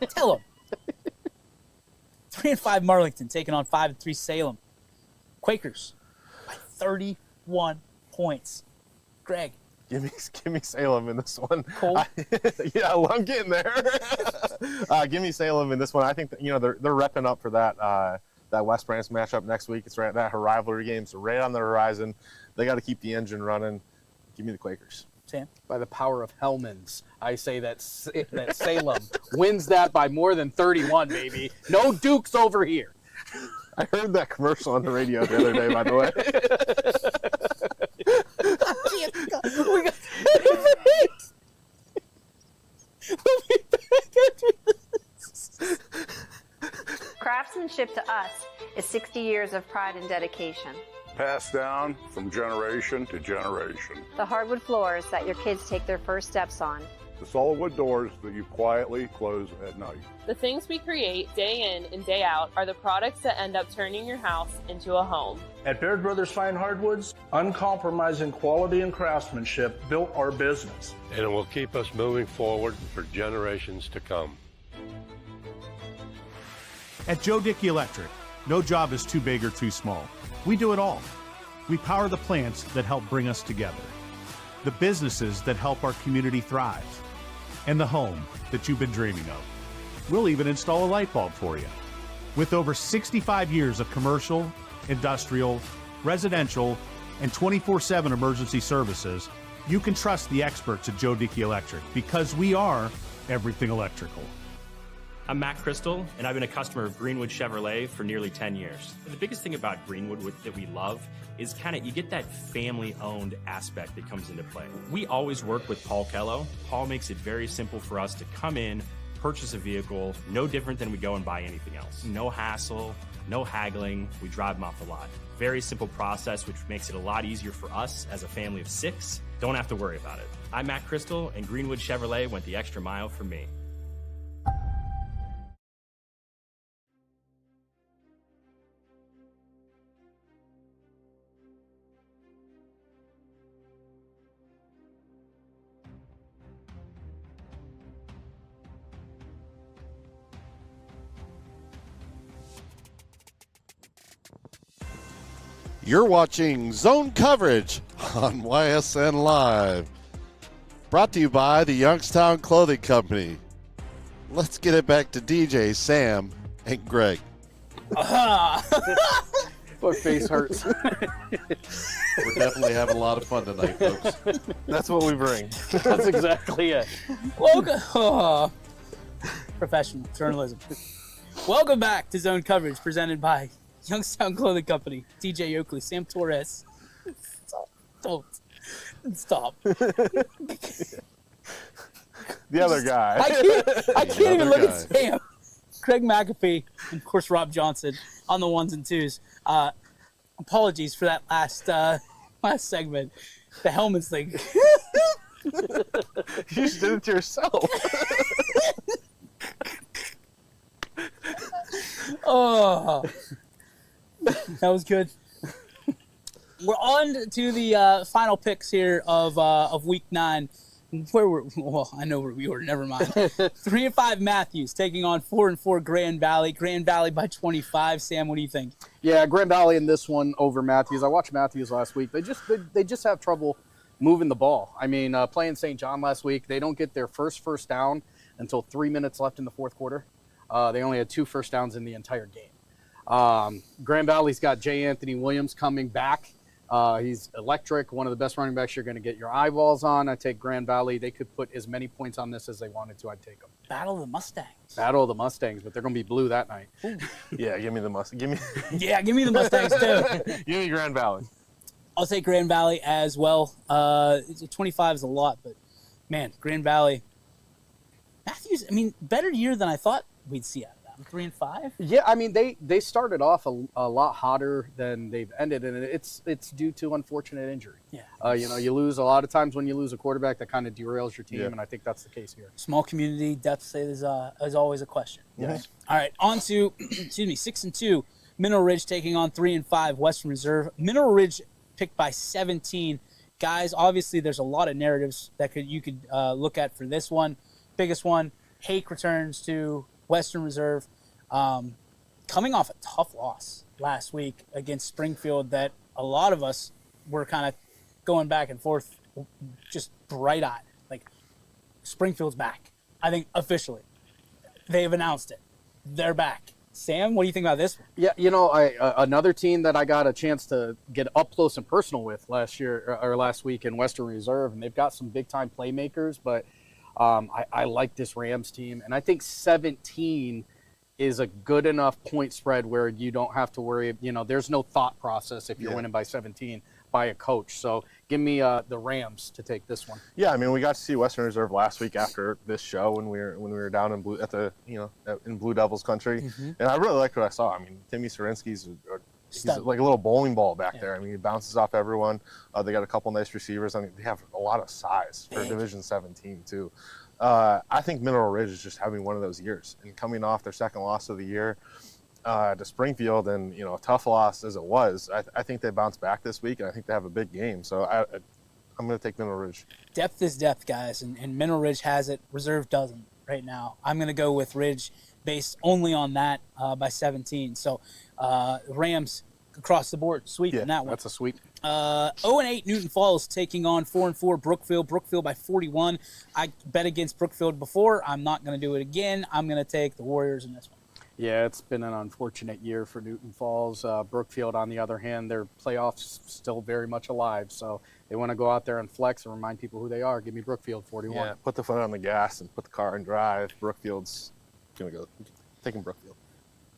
Tell him. 3-5 Marlington taking on 5-3 Salem. Quakers by 34. points. Greg. Give me Salem in this one. Cole? Yeah, well, I'm getting there. Give me Salem in this one. I think that, they're repping up for that West Branch matchup next week. It's right that rivalry game, so right on the horizon. They got to keep the engine running. Give me the Quakers. Sam? By the power of Hellman's, I say that Salem wins that by more than 31, baby. No Dukes over here. I heard that commercial on the radio the other day, by the way. We got we'll be back after this. Craftsmanship to us is 60 years of pride and dedication. Passed down from generation to generation. The hardwood floors that your kids take their first steps on. The solid wood doors that you quietly close at night. The things we create day in and day out are the products that end up turning your house into a home. At Baird Brothers Fine Hardwoods, uncompromising quality and craftsmanship built our business. And it will keep us moving forward for generations to come. At Joe Dickey Electric, no job is too big or too small. We do it all. We power the plants that help bring us together, the businesses that help our community thrive, and the home that you've been dreaming of. We'll even install a light bulb for you. With over 65 years of commercial, industrial, residential, and 24/7 emergency services, you can trust the experts at Joe Dickey Electric because we are everything electrical. I'm Matt Crystal, and I've been a customer of Greenwood Chevrolet for nearly 10 years. The biggest thing about Greenwood that we love is you get that family-owned aspect that comes into play. We always work with Paul Kello. Paul makes it very simple for us to come in, purchase a vehicle, no different than we go and buy anything else. No hassle, no haggling, we drive them off the lot. Very simple process, which makes it a lot easier for us as a family of 6. Don't have to worry about it. I'm Matt Crystal, and Greenwood Chevrolet went the extra mile for me. You're watching Zone Coverage on YSN Live. Brought to you by the Youngstown Clothing Company. Let's get it back to DJ, Sam, and Greg. My face hurts. We're definitely having a lot of fun tonight, folks. That's what we bring. That's exactly it. Welcome. Professional journalism. Welcome back to Zone Coverage, presented by Youngstown Clothing Company. DJ Oakley, Sam Torres. Stop. The other guy. I can't even look at Sam. Craig McAfee, and of course Rob Johnson on the ones and twos. Apologies for that last segment. The helmets thing. You just did it to yourself. Oh, that was good. We're on to the final picks here of Week 9. I know where we were. Never mind. 3-5 Matthews taking on 4-4 Grand Valley. Grand Valley by 25. Sam, what do you think? Yeah, Grand Valley in this one over Matthews. I watched Matthews last week. They just have trouble moving the ball. I mean, playing St. John last week, they don't get their first down until 3 minutes left in the fourth quarter. They only had 2 first downs in the entire game. Grand Valley's got J. Anthony Williams coming back. He's electric, one of the best running backs you're going to get your eyeballs on. I take Grand Valley. They could put as many points on this as they wanted to. I'd take them. Battle of the Mustangs. Battle of the Mustangs, but they're going to be blue that night. Yeah, give me the Mustangs. Give me the Mustangs too. Give me Grand Valley. I'll take Grand Valley as well. 25 is a lot, but man, Grand Valley. Matthews, I mean, better year than I thought we'd see out of them. 3-5. Yeah, I mean they started off a lot hotter than they've ended, and it's due to unfortunate injury. Yeah. You lose a lot of times when you lose a quarterback that kind of derails your team, and I think that's the case here. Small community depth is always a question. Yes. All right, on to 6-2 Mineral Ridge taking on 3-5 Western Reserve. Mineral Ridge picked by 17. Guys, obviously there's a lot of narratives that you could look at for this one. Biggest one, Hake returns to Western Reserve, coming off a tough loss last week against Springfield that a lot of us we're kind of going back and forth, just bright-eyed. Like, Springfield's back. I think officially. They've announced it. They're back. Sam, what do you think about this one? Yeah, another team that I got a chance to get up close and personal with last week in Western Reserve, and they've got some big-time playmakers, but I like this Rams team, and I think 17 is a good enough point spread where you don't have to worry. There's no thought process if you're winning by 17 by a coach. So give me the Rams to take this one. Yeah, I mean, we got to see Western Reserve last week after this show when we were down in in Blue Devils country, and I really liked what I saw. I mean, Timmy Sarinsky's he's like a little bowling ball back there. I mean, he bounces off everyone. They got a couple nice receivers. I mean, they have a lot of size for Division 17 too. I think Mineral Ridge is just having one of those years, and coming off their second loss of the year to Springfield, and a tough loss as it was, I think they bounce back this week, and I think they have a big game. So I'm going to take Mineral Ridge. Depth is depth, guys, and Mineral Ridge has it. Reserve doesn't right now. I'm going to go with Ridge based only on that by 17. So Rams across the board, sweep in that one. That's a sweep. 0-8 Newton Falls taking on 4-4 Brookfield. Brookfield by 41. I bet against Brookfield before. I'm not going to do it again. I'm going to take the Warriors in this one. Yeah, it's been an unfortunate year for Newton Falls. Brookfield, on the other hand, their playoffs still very much alive. So they want to go out there and flex and remind people who they are. Give me Brookfield 41. Yeah, put the foot on the gas and put the car in drive. Brookfield's going to go. Taking Brookfield.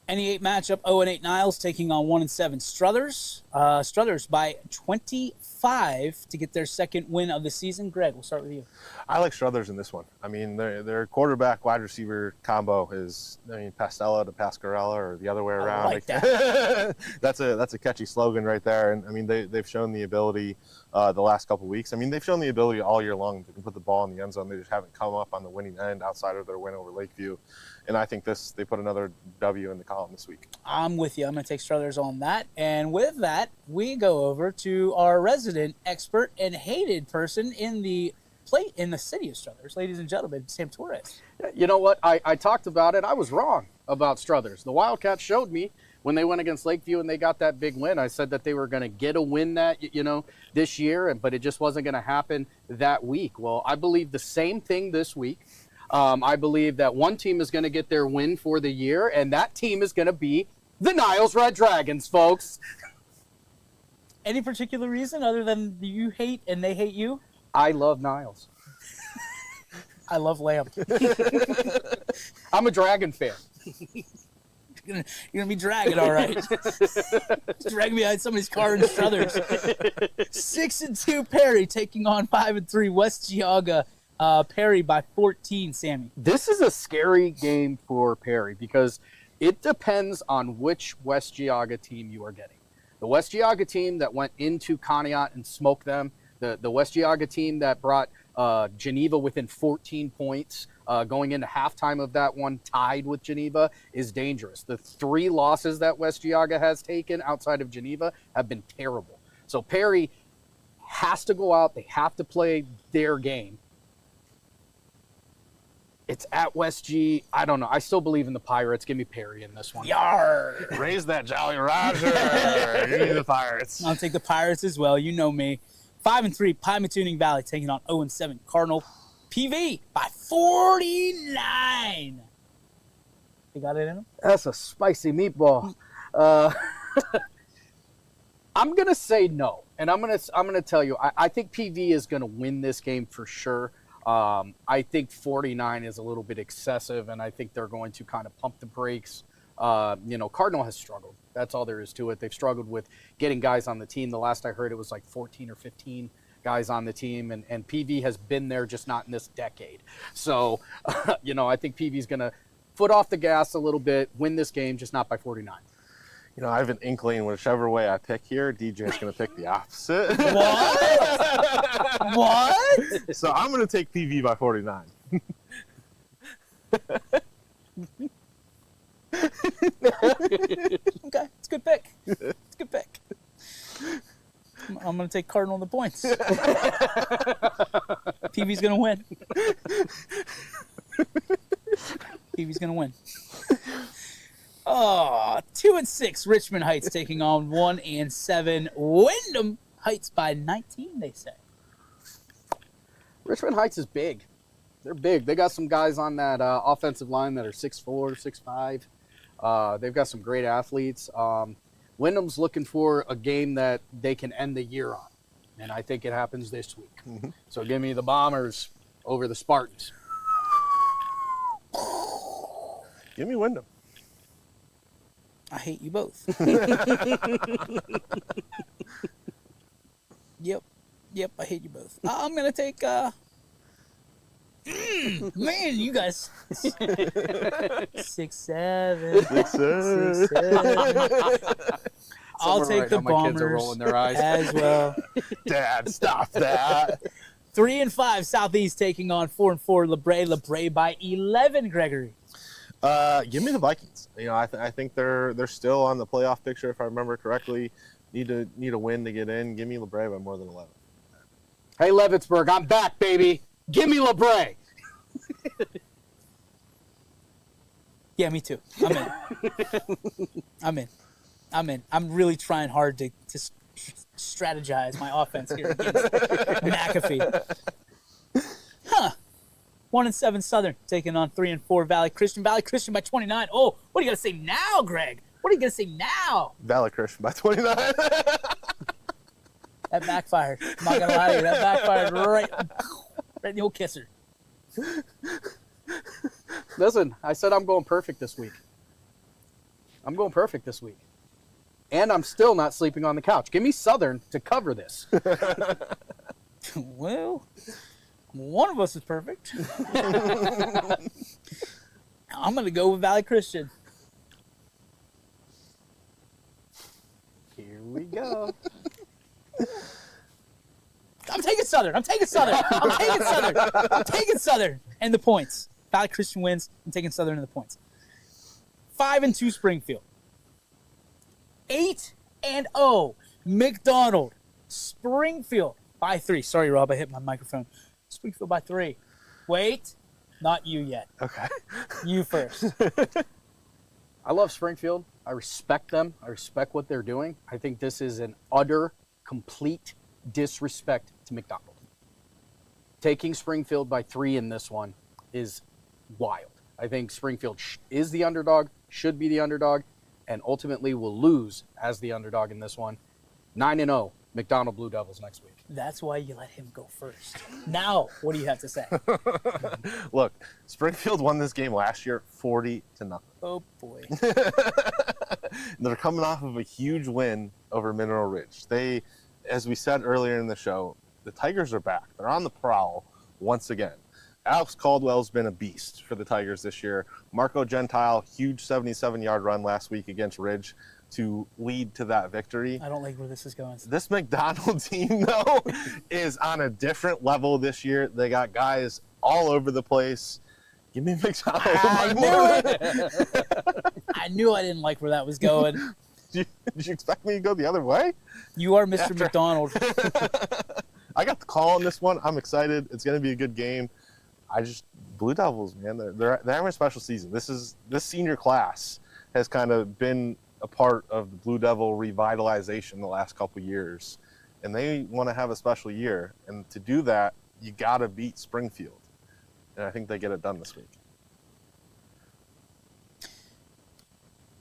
NE8 matchup, 0-8 Niles taking on 1-7 Struthers. Struthers by 25 to get their second win of the season. Greg, we'll start with you. I like Struthers in this one. I mean, their quarterback wide receiver combo is, Pastella to Pascarella, or the other way around. I like that. that's a catchy slogan right there. And I mean, they've shown the ability the last couple of weeks. I mean, they've shown the ability all year long. They can put the ball in the end zone. They just haven't come up on the winning end outside of their win over Lakeview. And I think they put another W in the column this week. I'm with you. I'm going to take Struthers on that. And with that, we go over to our resident expert and hated person in the city of Struthers, ladies and gentlemen, Sam Torres. You know what? I talked about it. I was wrong about Struthers. The Wildcats showed me when they went against Lakeview and they got that big win. I said that they were going to get a win this year, but it just wasn't going to happen that week. Well, I believe the same thing this week. I believe that one team is going to get their win for the year, and that team is going to be the Niles Red Dragons, folks. Any particular reason other than you hate and they hate you? I love Niles. I love Lamb. I'm a Dragon fan. You're gonna be dragging, all right. Dragging behind somebody's car in Struthers. 6-2 Perry taking on 5-3 West Geauga. Perry by 14, Sammy. This is a scary game for Perry because it depends on which West Geauga team you are getting. The West Geauga team that went into Conneaut and smoked them, the West Geauga team that brought Geneva within 14 points going into halftime of that one, tied with Geneva, is dangerous. The 3 losses that West Geauga has taken outside of Geneva have been terrible. So Perry has to go out. They have to play their game. It's at West G. I don't know. I still believe in the Pirates. Give me Perry in this one. Yar! Raise that Jolly Roger. Give me the Pirates. I'll take the Pirates as well. You know me. 5-3 Pymatuning Valley taking on 0-7 Cardinal. PV by 49. You got it in them? That's a spicy meatball. I'm gonna say no, and I'm gonna tell you. I think PV is gonna win this game for sure. I think 49 is a little bit excessive, and I think they're going to kind of pump the brakes. Cardinal has struggled. That's all there is to it. They've struggled with getting guys on the team. The last I heard, it was like 14 or 15 guys on the team, and PV has been there, just not in this decade. So, I think PV's going to foot off the gas a little bit, win this game, just not by 49. I have an inkling whichever way I pick here, DJ's going to pick the opposite. What? What? So I'm going to take PV by 49. Okay, it's a good pick. It's a good pick. I'm going to take Cardinal on the points. PV's going to win. PV's going to win. 2-6 Richmond Heights taking on 1-7 Wyndham Heights by 19, they say. Richmond Heights is big. They're big. They got some guys on that offensive line that are 6'4", 6'5". They've got some great athletes. Wyndham's looking for a game that they can end the year on, and I think it happens this week. Mm-hmm. So give me the Bombers over the Spartans. Give me Wyndham. I hate you both. Yep, I hate you both. I'm going to take... man, you guys. 6'7". 6'7". I'll take the Bombers kids are rolling their eyes. as well. Dad, stop that. 3-5 Southeast taking on 4-4 LeBray. LeBray by 11, Gregory. Give me the Vikings. You know, I think they're still on the playoff picture, if I remember correctly. Need a win to get in. Give me LeBray by more than 11. Hey, Levittsburg, I'm back, baby. Give me LeBray. Yeah, me too. I'm in. I'm really trying hard to strategize my offense here against McAfee. 1-7 Southern taking on 3-4 Valley Christian. Valley Christian by 29. Oh, what are you gonna say now, Greg? What are you gonna say now? Valley Christian by 29. That backfired. I'm not gonna lie to you. That backfired right in the old kisser. Listen, I said I'm going perfect this week. And I'm still not sleeping on the couch. Give me Southern to cover this. Well, one of us is perfect. I'm going to go with Valley Christian. Here we go. I'm taking Southern. And the points. Valley Christian wins. I'm taking Southern and the points. 5-2 Springfield. 8-0 McDonald. Springfield by 3. Sorry, Rob, I hit my microphone. Springfield by 3. Wait, not you yet. Okay. You first. I love Springfield. I respect them. I respect what they're doing. I think this is an utter, complete disrespect to McDonald. Taking Springfield by 3 in this one is wild. I think Springfield is the underdog, should be the underdog, and ultimately will lose as the underdog in this one. 9-0 McDonald Blue Devils next week. That's why you let him go first. Now, what do you have to say? Look, Springfield won this game last year 40-0. Oh, boy. They're coming off of a huge win over Mineral Ridge. They, as we said earlier in the show, the Tigers are back. They're on the prowl once again. Alex Caldwell's been a beast for the Tigers this year. Marco Gentile, huge 77-yard run last week against Ridge to lead to that victory. I don't like where this is going. This McDonald team, though, is on a different level this year. They got guys all over the place. Give me McDonald. I knew it. I knew I didn't like where that was going. Did you expect me to go the other way? You are Mr. McDonald. I got the call on this one. I'm excited. It's going to be a good game. Blue Devils, man, they're having a special season. This senior class has kind of been a part of the Blue Devil revitalization the last couple years, and they want to have a special year. And to do that, you got to beat Springfield, and I think they get it done this week.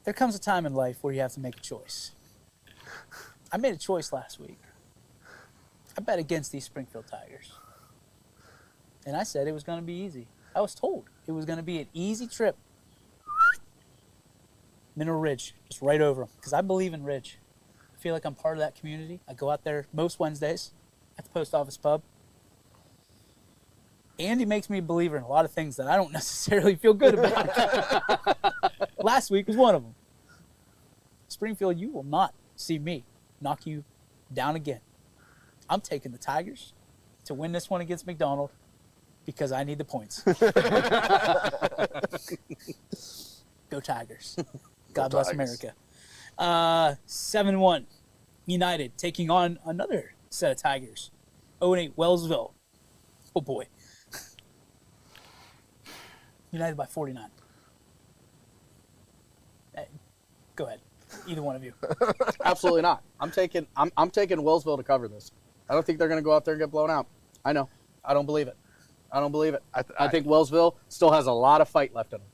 There comes a time in life where you have to make a choice. I made a choice last week. I bet against these Springfield Tigers. And I said it was going to be easy. I was told it was going to be an easy trip. Mineral Ridge, just right over them. Because I believe in Ridge. I feel like I'm part of that community. I go out there most Wednesdays at the post office pub. Andy makes me a believer in a lot of things that I don't necessarily feel good about. Last week was one of them. Springfield, you will not see me knock you down again. I'm taking the Tigers to win this one against McDonald because I need the points. Go Tigers. God bless America. 7-1 United taking on another set of Tigers. 0-8 Wellsville. Oh boy. United by 49. Hey, go ahead. Either one of you. Absolutely not. I'm taking Wellsville to cover this. I don't think they're going to go out there and get blown out. I know. I don't believe it. I think Wellsville still has a lot of fight left in them.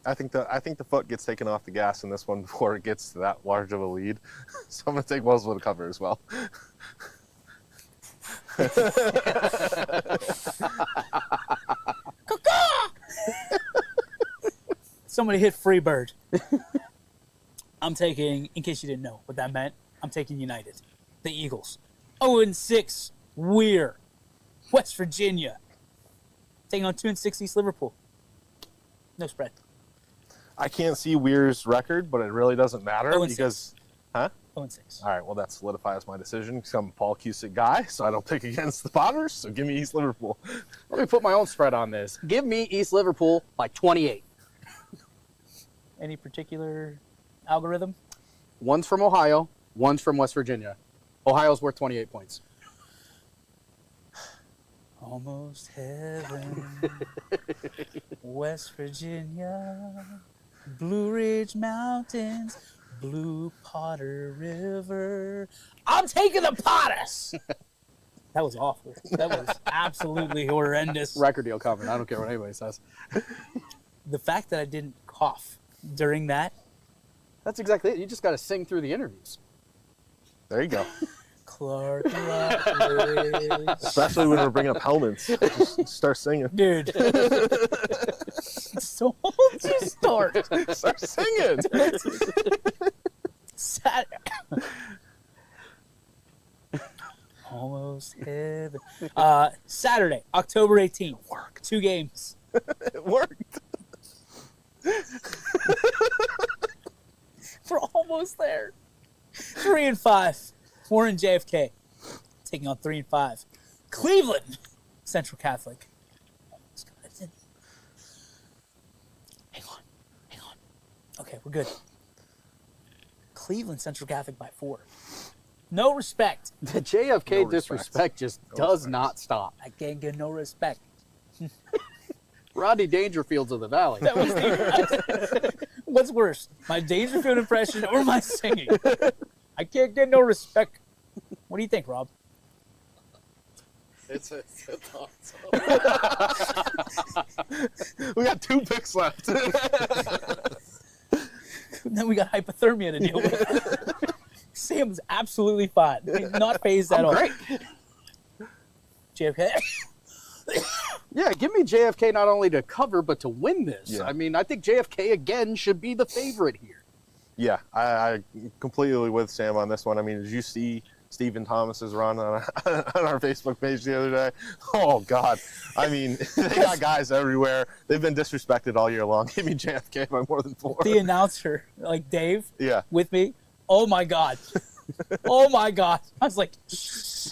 I think the foot gets taken off the gas in this one before it gets to that large of a lead. So I'm going to take Wellsville to cover as well. Somebody hit Freebird. I'm taking, in case you didn't know what that meant, I'm taking United. The Eagles. 0-6, Weir. West Virginia. Taking on 2-6 East Liverpool. No spread. I can't see Weir's record, but it really doesn't matter 0-6. because, huh? 0-6. All right, well, that solidifies my decision because I'm a Paul Cusick guy, so I don't pick against the Potters, so give me East Liverpool. Let me put my own spread on this. Give me East Liverpool by 28. Any particular algorithm? One's from Ohio, one's from West Virginia. Ohio's worth 28 points. Almost heaven. West Virginia. Blue Ridge Mountains. Blue Potter River. I'm taking the Potters! That was awful. That was absolutely horrendous. Record deal covered. I don't care what anybody says. The fact that I didn't cough during that. That's exactly it. You just got to sing through the interviews. There you go. Clark Rockledge. Especially when we're bringing up helmets. Just start singing. Dude. So you start. Start singing. Saturday. Almost heaven. Saturday, October 18th. Work. 2 games. It worked. We're almost there. 3-5. Warren JFK taking on 3-5. Cleveland Central Catholic. Hang on. Okay, we're good. Cleveland Central Catholic by 4. No respect. The JFK disrespect just does not stop. I can't get no respect. Rodney Dangerfields of the Valley. That was what's worse, my Dangerfield impression or my singing? I can't get no respect. What do you think, Rob? It's awesome. We got 2 picks left. Then we got hypothermia to deal with. Sam's absolutely fine. He's not phased at all. Great. JFK. Yeah, give me JFK not only to cover, but to win this. Yeah. I mean, I think JFK, again, should be the favorite here. Yeah, I completely with Sam on this one. I mean, did you see Stephen Thomas's run on our Facebook page the other day? Oh, God. I mean, they got guys everywhere. They've been disrespected all year long. Give me JFK by more than 4. The announcer, like Dave, yeah, with me. Oh, my God. Oh, my God. I was like, shh,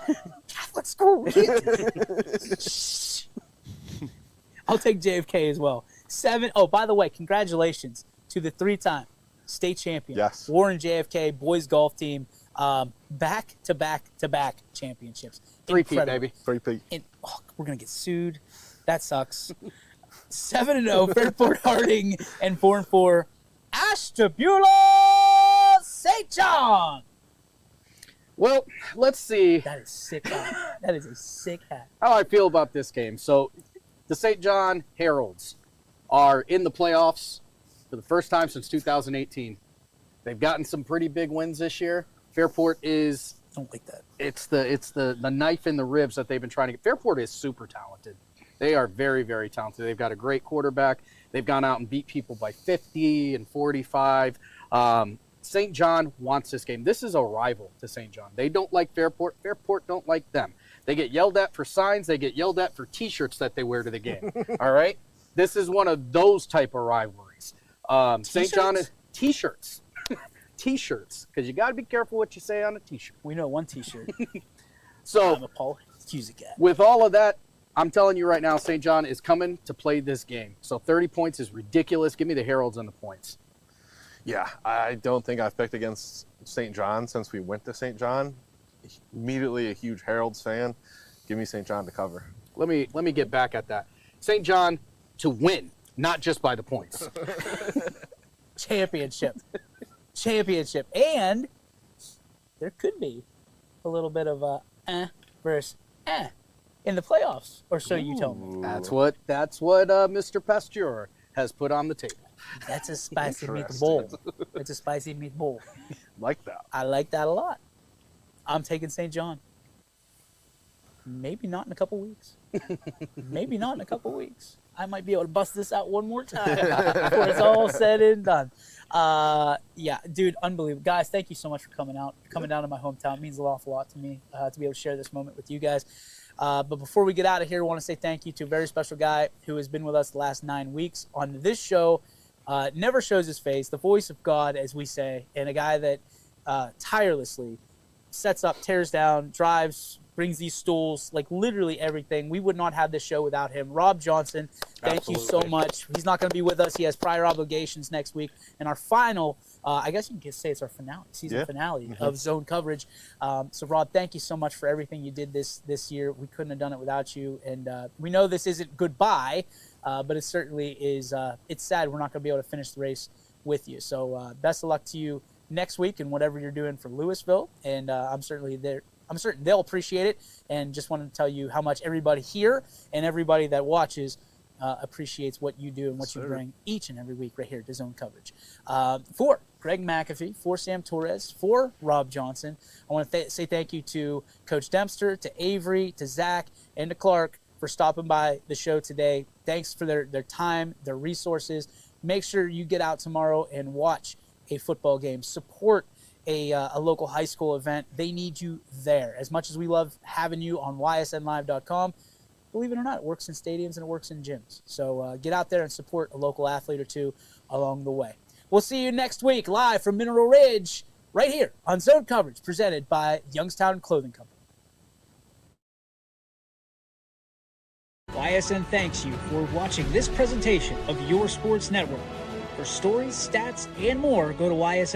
Catholic school. Shh. I'll take JFK as well. 7. Oh, by the way, congratulations to the 3-time state champion. Yes. Warren JFK boys golf team. Back-to-back championships. 3-peat, baby. 3-peat. We're going to get sued. That sucks. 7-0, Fairport Harding, and 4-4, Ashtabula St. John. Well, let's see. That is sick hat. That is a sick hat. How I feel about this game. So, the St. John Heralds are in the playoffs for the first time since 2018. They've gotten some pretty big wins this year. Fairport is... Don't like that. It's the knife in the ribs that they've been trying to get. Fairport is super talented. They are very, very talented. They've got a great quarterback. They've gone out and beat people by 50 and 45. St. John wants this game. This is a rival to St. John. They don't like Fairport. Fairport don't like them. They get yelled at for signs. They get yelled at for T-shirts that they wear to the game. All right? This is one of those type of rivalries. St. John is T-shirts. T-shirts, because you got to be careful what you say on a T-shirt. We know one T-shirt. So, I'm a Paul Cusick guy. With all of that, I'm telling you right now, St. John is coming to play this game. So 30 points is ridiculous. Give me the Heralds and the points. Yeah, I don't think I've picked against St. John since we went to St. John. Immediately a huge Heralds fan. Give me St. John to cover. Let me get back at that. St. John to win, not just by the points. Championship. championship. And there could be a little bit of a versus in the playoffs, or so you tell me. That's what Mr. Pasteur has put on the table. That's a spicy meatball. It's a spicy meatball. Like that. I like that a lot. I'm taking St. John. Maybe not in a couple weeks. Maybe not in a couple weeks. I might be able to bust this out one more time before it's all said and done. Yeah, dude, unbelievable. Guys, thank you so much for coming down to my hometown. It means an awful lot to me to be able to share this moment with you guys. But before we get out of here, I want to say thank you to a very special guy who has been with us the last 9 weeks on this show. Never shows his face, the voice of God, as we say, and a guy that tirelessly sets up, tears down, drives, brings these stools, like literally everything. We would not have this show without him. Rob Johnson, thank you so much. He's not going to be with us. He has prior obligations next week. And our final, I guess you can say it's our finale, season finale of Zone Coverage. So, Rob, thank you so much for everything you did this year. We couldn't have done it without you. And we know this isn't goodbye, but it certainly is. It's sad we're not going to be able to finish the race with you. So best of luck to you next week and whatever you're doing for Louisville. And I'm certain they'll appreciate it, and just wanted to tell you how much everybody here and everybody that watches appreciates what you do and what you bring each and every week right here to Zone Coverage. For Greg McAfee, for Sam Torres, for Rob Johnson, I want to say thank you to Coach Dempster, to Avery, to Zach, and to Clark for stopping by the show today. Thanks for their time, their resources. Make sure you get out tomorrow and watch a football game. Support a local high school event. They need you there. As much as we love having you on ysnlive.com, believe it or not, it works in stadiums and it works in gyms. So get out there and support a local athlete or two along the way. We'll see you next week live from Mineral Ridge right here on Zone Coverage, presented by Youngstown Clothing Company. YSN thanks you for watching this presentation of your sports network. For stories, stats, and more, go to YSN.